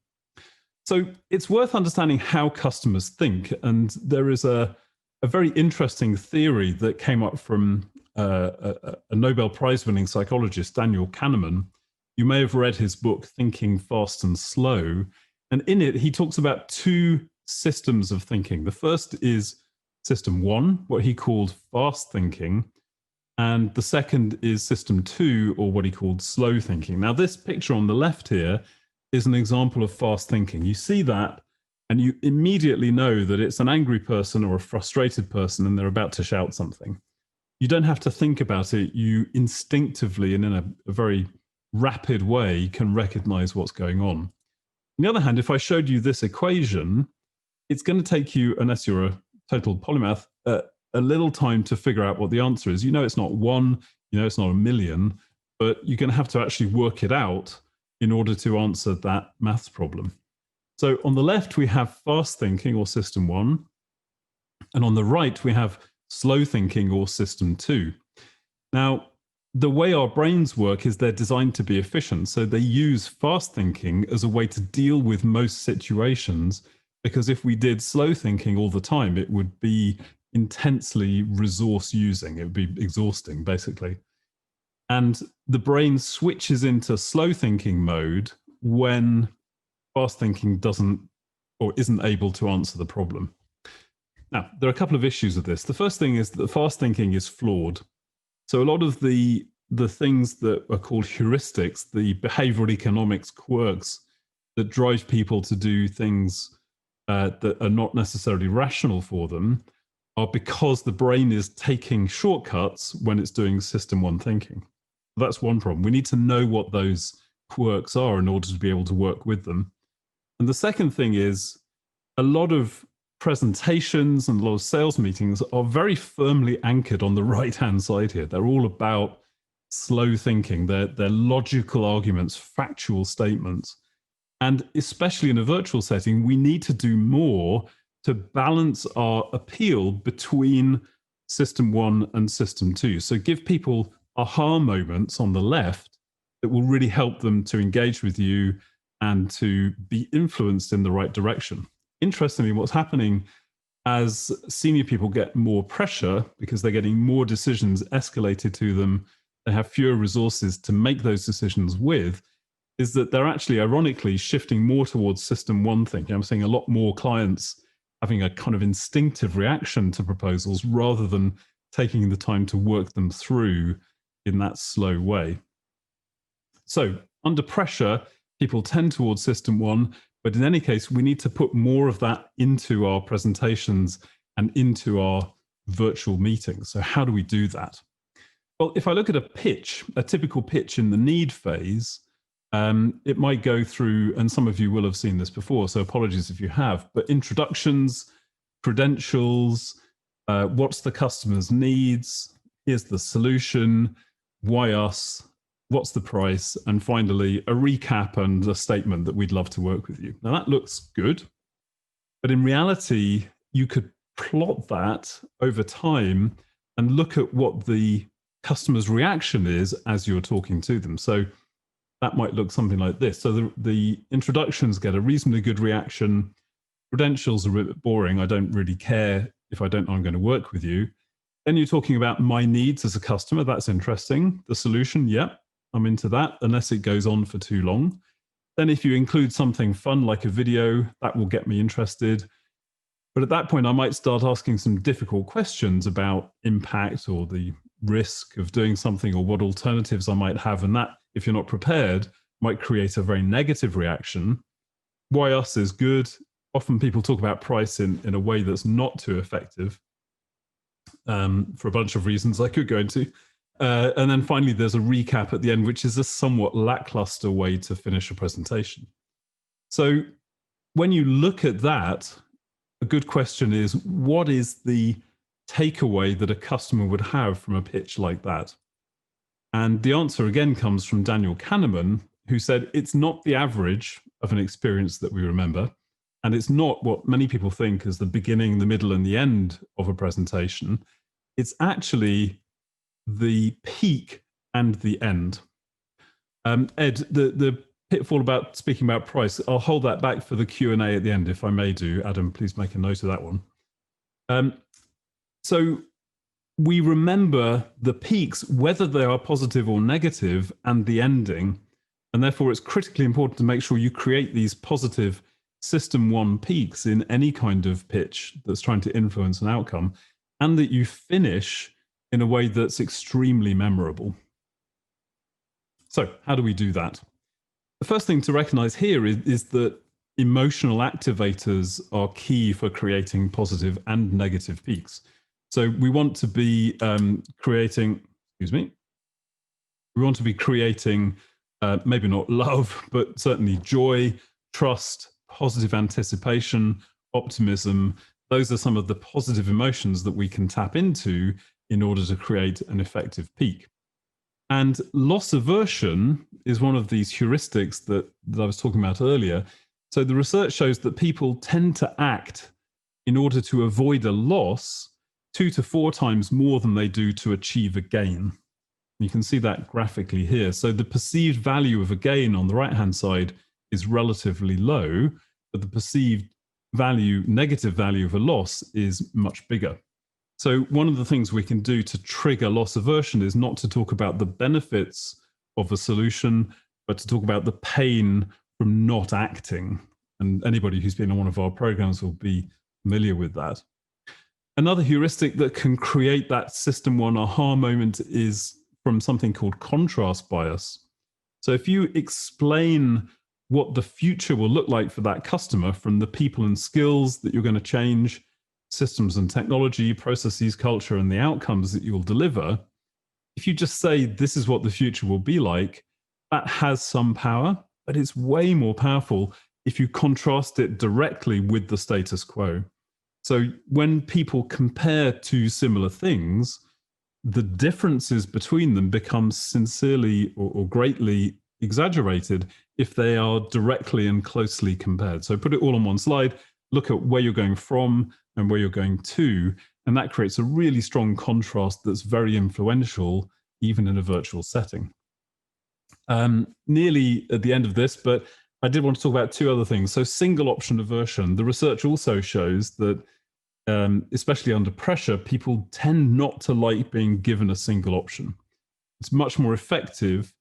So it's worth understanding how customers think. And there is a very interesting theory that came up from a Nobel Prize winning psychologist, Daniel Kahneman. You may have read his book, Thinking Fast and Slow. And in it, he talks about two systems of thinking. The first is system one, what he called fast thinking. And the second is system two, or what he called slow thinking. Now, this picture on the left here is an example of fast thinking. You see that, and you immediately know that it's an angry person or a frustrated person, and they're about to shout something. You don't have to think about it. You instinctively and in a very rapid way can recognize what's going on. On the other hand, if I showed you this equation, it's going to take you, unless you're a total polymath, a little time to figure out what the answer is. You know it's not one, you know it's not a million, but you're going to have to actually work it out in order to answer that maths problem. So on the left, we have fast thinking, or system one. And on the right, we have slow thinking, or system two. Now, the way our brains work is they're designed to be efficient. So they use fast thinking as a way to deal with most situations, because if we did slow thinking all the time, it would be intensely resource using. It would be exhausting, basically. And the brain switches into slow thinking mode when fast thinking doesn't or isn't able to answer the problem. Now, there are a couple of issues with this. The first thing is that fast thinking is flawed. So a lot of the things that are called heuristics, the behavioral economics quirks that drive people to do things that are not necessarily rational for them, are because the brain is taking shortcuts when it's doing system one thinking. That's one problem. We need to know what those quirks are in order to be able to work with them. And the second thing is, a lot of presentations and a lot of sales meetings are very firmly anchored on the right-hand side here. They're all about slow thinking. They're logical arguments, factual statements. And especially in a virtual setting, we need to do more to balance our appeal between system one and system two. So give people aha moments on the left that will really help them to engage with you and to be influenced in the right direction. Interestingly, what's happening as senior people get more pressure because they're getting more decisions escalated to them, they have fewer resources to make those decisions with, is that they're actually ironically shifting more towards system one thinking. I'm seeing a lot more clients having a kind of instinctive reaction to proposals rather than taking the time to work them through in that slow way. So under pressure, people tend towards system one, but in any case, we need to put more of that into our presentations and into our virtual meetings. So how do we do that? Well, if I look at a pitch, a typical pitch in the need phase, it might go through, and some of you will have seen this before, so apologies if you have, but introductions, credentials, what's the customer's needs, here's the solution, why us, what's the price, and finally a recap and a statement that we'd love to work with you. Now that looks good, but in reality, you could plot that over time and look at what the customer's reaction is as you're talking to them. So that might look something like this. So the introductions get a reasonably good reaction. Credentials are a bit boring. I don't really care if I don't know I'm going to work with you. Then you're talking about my needs as a customer. That's interesting. The solution, yep, I'm into that, unless it goes on for too long. Then if you include something fun like a video, that will get me interested. But at that point, I might start asking some difficult questions about impact or the risk of doing something or what alternatives I might have. And that, if you're not prepared, might create a very negative reaction. Why us is good. Often people talk about price in a way that's not too effective for a bunch of reasons I could go into. And then finally, there's a recap at the end, which is a somewhat lackluster way to finish a presentation. So when you look at that, a good question is, what is the takeaway that a customer would have from a pitch like that? And the answer again comes from Daniel Kahneman, who said it's not the average of an experience that we remember. And it's not what many people think as the beginning, the middle, and the end of a presentation. It's actually the peak and the end. Ed, the pitfall about speaking about price, I'll hold that back for the Q&A at the end, if I may do. Adam, please make a note of that one. So we remember the peaks, whether they are positive or negative, and the ending. And therefore, it's critically important to make sure you create these positive system one peaks in any kind of pitch that's trying to influence an outcome, and that you finish in a way that's extremely memorable. So how do we do that? The first thing to recognize here is that emotional activators are key for creating positive and negative peaks. So we want to be creating, we want to be creating maybe not love, but certainly joy, trust, positive anticipation, optimism. Those are some of the positive emotions that we can tap into in order to create an effective peak. And loss aversion is one of these heuristics that I was talking about earlier. So the research shows that people tend to act in order to avoid a loss 2 to 4 times more than they do to achieve a gain. You can see that graphically here. So the perceived value of a gain on the right-hand side is relatively low, but the perceived value, negative value of a loss is much bigger. So one of the things we can do to trigger loss aversion is not to talk about the benefits of a solution, but to talk about the pain from not acting. And anybody who's been on one of our programs will be familiar with that. Another heuristic that can create that system one aha moment is from something called contrast bias. So if you explain what the future will look like for that customer from the people and skills that you're going to change, systems and technology, processes, culture, and the outcomes that you'll deliver, if you just say this is what the future will be like, that has some power, but it's way more powerful if you contrast it directly with the status quo. So when people compare two similar things, the differences between them become sincerely or greatly exaggerated if they are directly and closely compared. So put it all on one slide, look at where you're going from and where you're going to, and that creates a really strong contrast that's very influential, even in a virtual setting. Nearly at the end of this, but I did want to talk about 2 other things. So single option aversion. The research also shows that especially under pressure, people tend not to like being given a single option. It's much more effective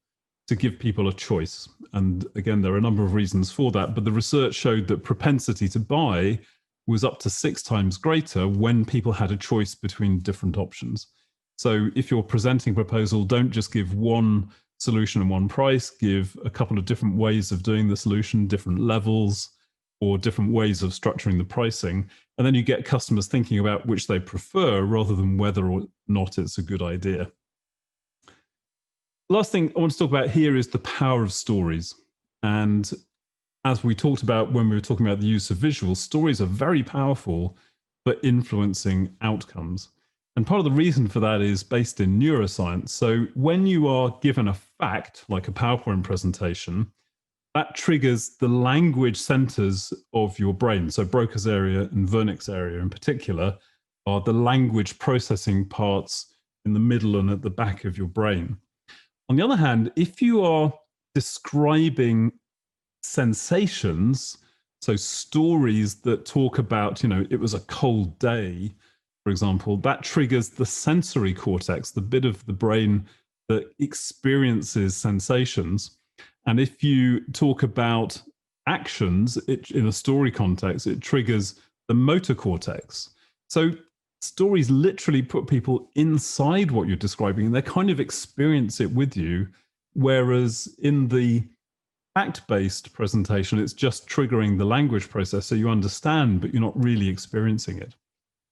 to give people a choice. And again, there are a number of reasons for that, but the research showed that propensity to buy was up to 6 times greater when people had a choice between different options. So if you're presenting a proposal, don't just give one solution and one price, give a couple of different ways of doing the solution, different levels, or different ways of structuring the pricing. And then you get customers thinking about which they prefer rather than whether or not it's a good idea. Last thing I want to talk about here is the power of stories. And as we talked about when we were talking about the use of visuals, stories are very powerful for influencing outcomes. And part of the reason for that is based in neuroscience. So when you are given a fact, like a PowerPoint presentation, that triggers the language centers of your brain. So Broca's area and Wernicke's area in particular are the language processing parts in the middle and at the back of your brain. On the other hand, if you are describing sensations, so stories that talk about, it was a cold day, for example, that triggers the sensory cortex, the bit of the brain that experiences sensations. And if you talk about actions in a story context, it triggers the motor cortex. So stories literally put people inside what you're describing, and they kind of experience it with you. Whereas in the fact-based presentation, it's just triggering the language process. So you understand, but you're not really experiencing it.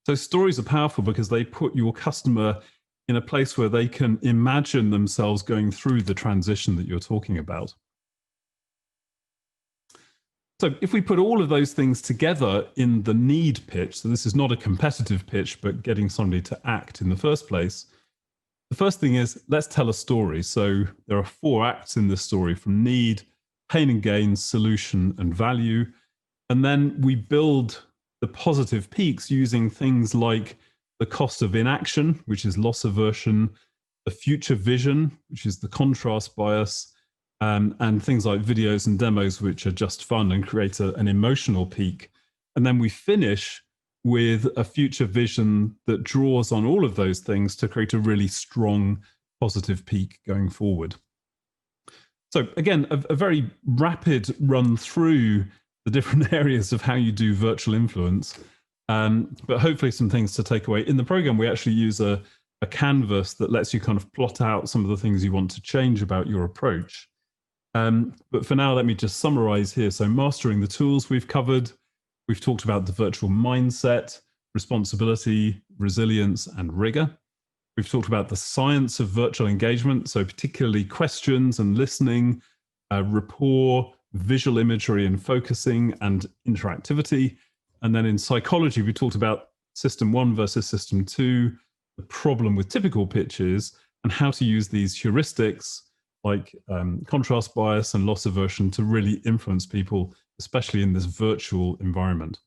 So stories are powerful because they put your customer in a place where they can imagine themselves going through the transition that you're talking about. So if we put all of those things together in the need pitch, so this is not a competitive pitch, but getting somebody to act in the first place, the first thing is let's tell a story. So there are 4 acts in this story, from need, pain and gain, solution, and value. And then we build the positive peaks using things like the cost of inaction, which is loss aversion, the future vision, which is the contrast bias, and things like videos and demos, which are just fun and create an emotional peak. And then we finish with a future vision that draws on all of those things to create a really strong positive peak going forward. So again, a very rapid run through the different areas of how you do virtual influence, but hopefully some things to take away. In the program, we actually use a canvas that lets you kind of plot out some of the things you want to change about your approach. But for now, let me just summarize here. So mastering the tools we've covered. We've talked about the virtual mindset, responsibility, resilience, and rigor. We've talked about the science of virtual engagement, so particularly questions and listening, rapport, visual imagery and focusing, and interactivity. And then in psychology, we talked about system 1 versus system 2, the problem with typical pitches, and how to use these heuristics like contrast bias and loss aversion to really influence people, especially in this virtual environment.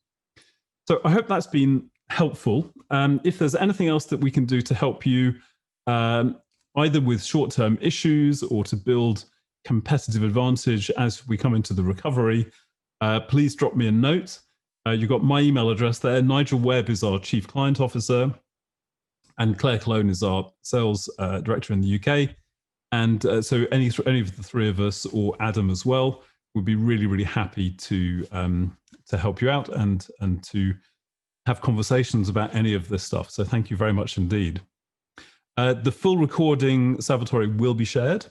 So I hope that's been helpful. If there's anything else that we can do to help you, either with short-term issues or to build competitive advantage as we come into the recovery, please drop me a note. You've got my email address there. Nigel Webb is our Chief Client Officer, and Claire Cologne is our Sales Director in the UK. And so any of the three of us, or Adam as well, would be really, really happy to help you out and to have conversations about any of this stuff. So thank you very much indeed. The full recording, Salvatore, will be shared,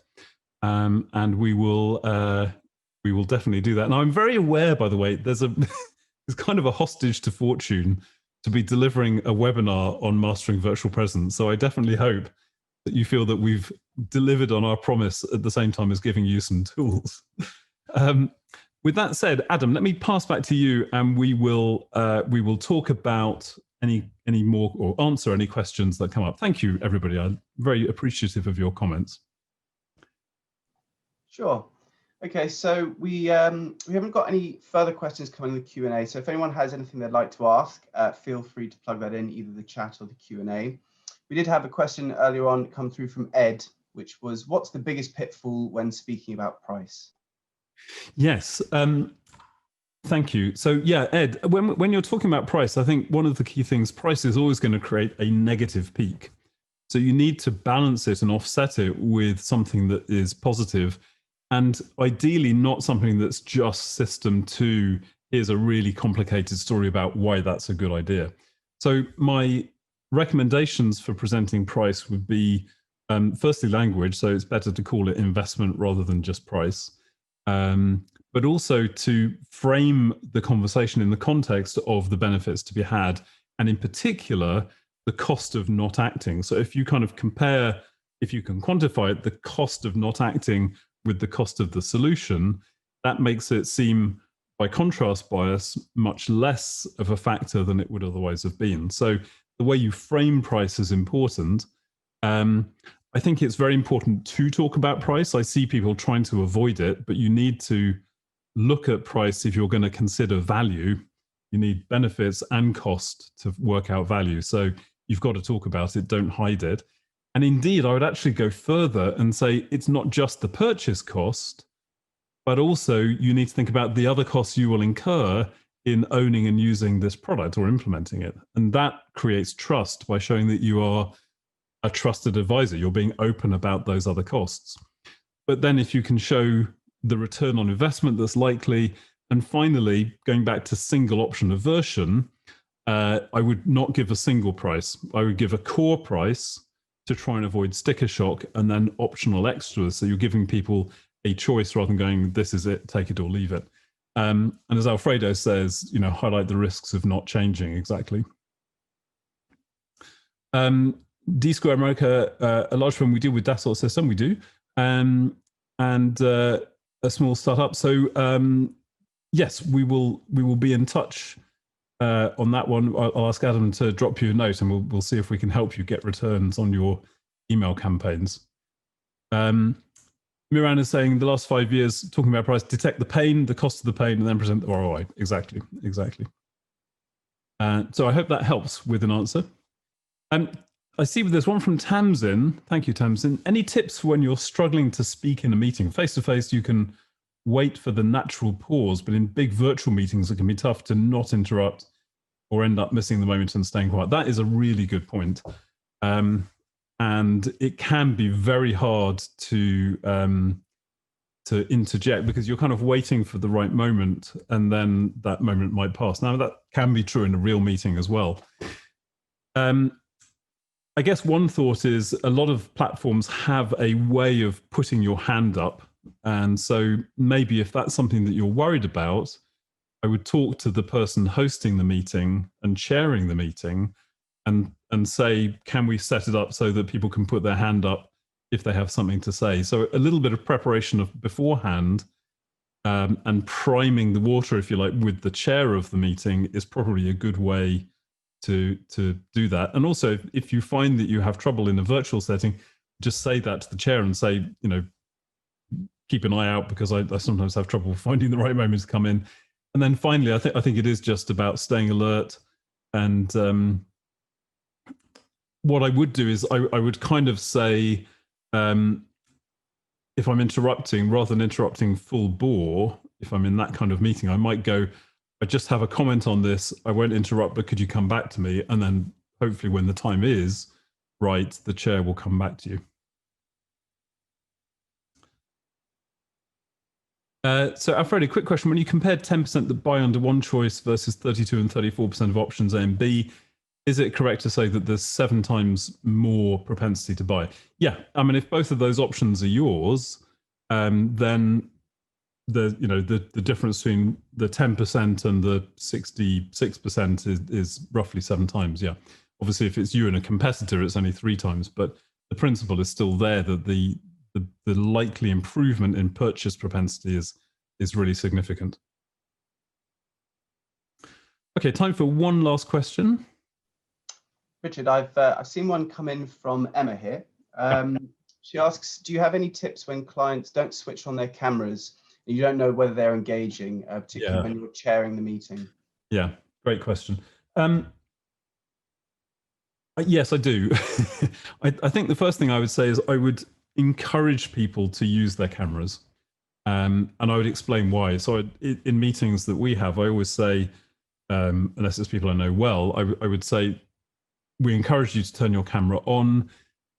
and we will definitely do that. And I'm very aware, by the way, there's kind of a hostage to fortune to be delivering a webinar on mastering virtual presence. So I definitely hope that you feel that we've delivered on our promise at the same time as giving you some tools. With that said, Adam, let me pass back to you, and we will talk about any more or answer any questions that come up. Thank you, everybody. I'm very appreciative of your comments. Sure. Okay, so we haven't got any further questions coming in the Q&A. So if anyone has anything they'd like to ask, feel free to plug that in either the chat or the Q&A. We did have a question earlier on come through from Ed, which was, what's the biggest pitfall when speaking about price? Yes, thank you. So yeah, Ed, when you're talking about price, I think one of the key things, price is always going to create a negative peak. So you need to balance it and offset it with something that is positive, and ideally not something that's just system 2. Here's a really complicated story about why that's a good idea. So my recommendations for presenting price would be, firstly, language. So it's better to call it investment rather than just price. But also to frame the conversation in the context of the benefits to be had, and in particular, the cost of not acting. So if you kind of compare, if you can quantify it, the cost of not acting with the cost of the solution, that makes it seem, by contrast bias, much less of a factor than it would otherwise have been. So the way you frame price is important. I think it's very important to talk about price. I see people trying to avoid it, but you need to look at price if you're going to consider value. You need benefits and cost to work out value. So you've got to talk about it, don't hide it. And indeed, I would actually go further and say it's not just the purchase cost, but also you need to think about the other costs you will incur in owning and using this product or implementing it. And that creates trust by showing that you are a trusted advisor. You're being open about those other costs. But then if you can show the return on investment that's likely, and finally, going back to single option aversion, I would not give a single price. I would give a core price to try and avoid sticker shock, and then optional extras. So you're giving people a choice rather than going, this is it, take it or leave it. And as Alfredo says, highlight the risks of not changing. Exactly. D Square America, a large firm, we deal with that sort of system, we do, and a small startup. So yes, we will be in touch on that one. I'll ask Adam to drop you a note, and we'll see if we can help you get returns on your email campaigns. Miran is saying the last 5 years talking about price, detect the pain, the cost of the pain, and then present the ROI. Exactly. So I hope that helps with an answer. I see there's one from Tamsin. Thank you, Tamsin. Any tips for when you're struggling to speak in a meeting? Face-to-face, you can wait for the natural pause, but in big virtual meetings, it can be tough to not interrupt or end up missing the moment and staying quiet. That is a really good point. And it can be very hard to interject because you're kind of waiting for the right moment and then that moment might pass. Now, that can be true in a real meeting as well. I guess one thought is a lot of platforms have a way of putting your hand up. And so maybe if that's something that you're worried about, I would talk to the person hosting the meeting and chairing the meeting and say, can we set it up so that people can put their hand up if they have something to say? So a little bit of preparation of beforehand and priming the water, if you like, with the chair of the meeting is probably a good way to do that. And also, if you find that you have trouble in a virtual setting, just say that to the chair and say, keep an eye out because I sometimes have trouble finding the right moment to come in. And then finally, I think it is just about staying alert. And what I would do is I would kind of say, if I'm interrupting, rather than interrupting full bore, if I'm in that kind of meeting, I might go, I just have a comment on this. I won't interrupt, but could you come back to me? And then hopefully when the time is right, the chair will come back to you. So Alfredo, quick question. When you compared 10% that buy under one choice versus 32 and 34% of options A and B, is it correct to say that there's 7 times more propensity to buy? Yeah, I mean, if both of those options are yours, then the difference between the 10% and the 66% is roughly 7 times. Yeah, obviously, if it's you and a competitor, it's only 3 times, but the principle is still there that the likely improvement in purchase propensity is really significant. Okay, time for one last question. Richard, I've seen one come in from Emma here. She asks, do you have any tips when clients don't switch on their cameras and you don't know whether they're engaging, particularly when you're chairing the meeting? Yeah, great question. Yes, I do. I think the first thing I would say is I would encourage people to use their cameras. And I would explain why. So in meetings that we have, I always say, unless it's people I know well, I would say, we encourage you to turn your camera on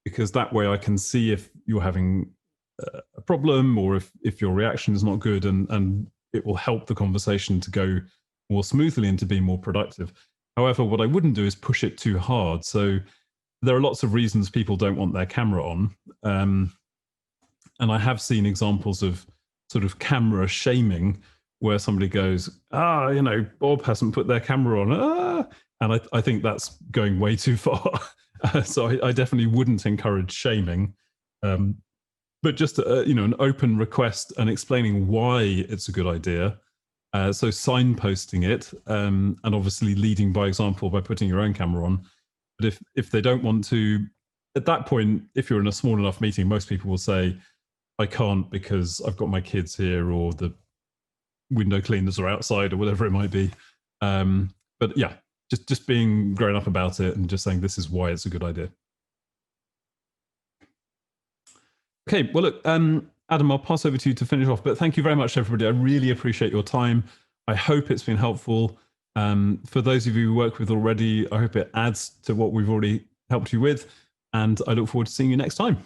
because that way I can see if you're having a problem or if your reaction is not good, and it will help the conversation to go more smoothly and to be more productive. However, what I wouldn't do is push it too hard. So there are lots of reasons people don't want their camera on. And I have seen examples of sort of camera shaming where somebody goes, Bob hasn't put their camera on. And I think that's going way too far. So I definitely wouldn't encourage shaming. But just an open request and explaining why it's a good idea. So signposting it, and obviously leading by example by putting your own camera on. But if they don't want to, at that point, if you're in a small enough meeting, most people will say, I can't because I've got my kids here or the window cleaners are outside or whatever it might be. But yeah, just being grown up about it and just saying this is why it's a good idea. Okay, well, look, Adam, I'll pass over to you to finish off, but thank you very much, everybody. I really appreciate your time. I hope it's been helpful. For those of you who work with already, I hope it adds to what we've already helped you with, and I look forward to seeing you next time.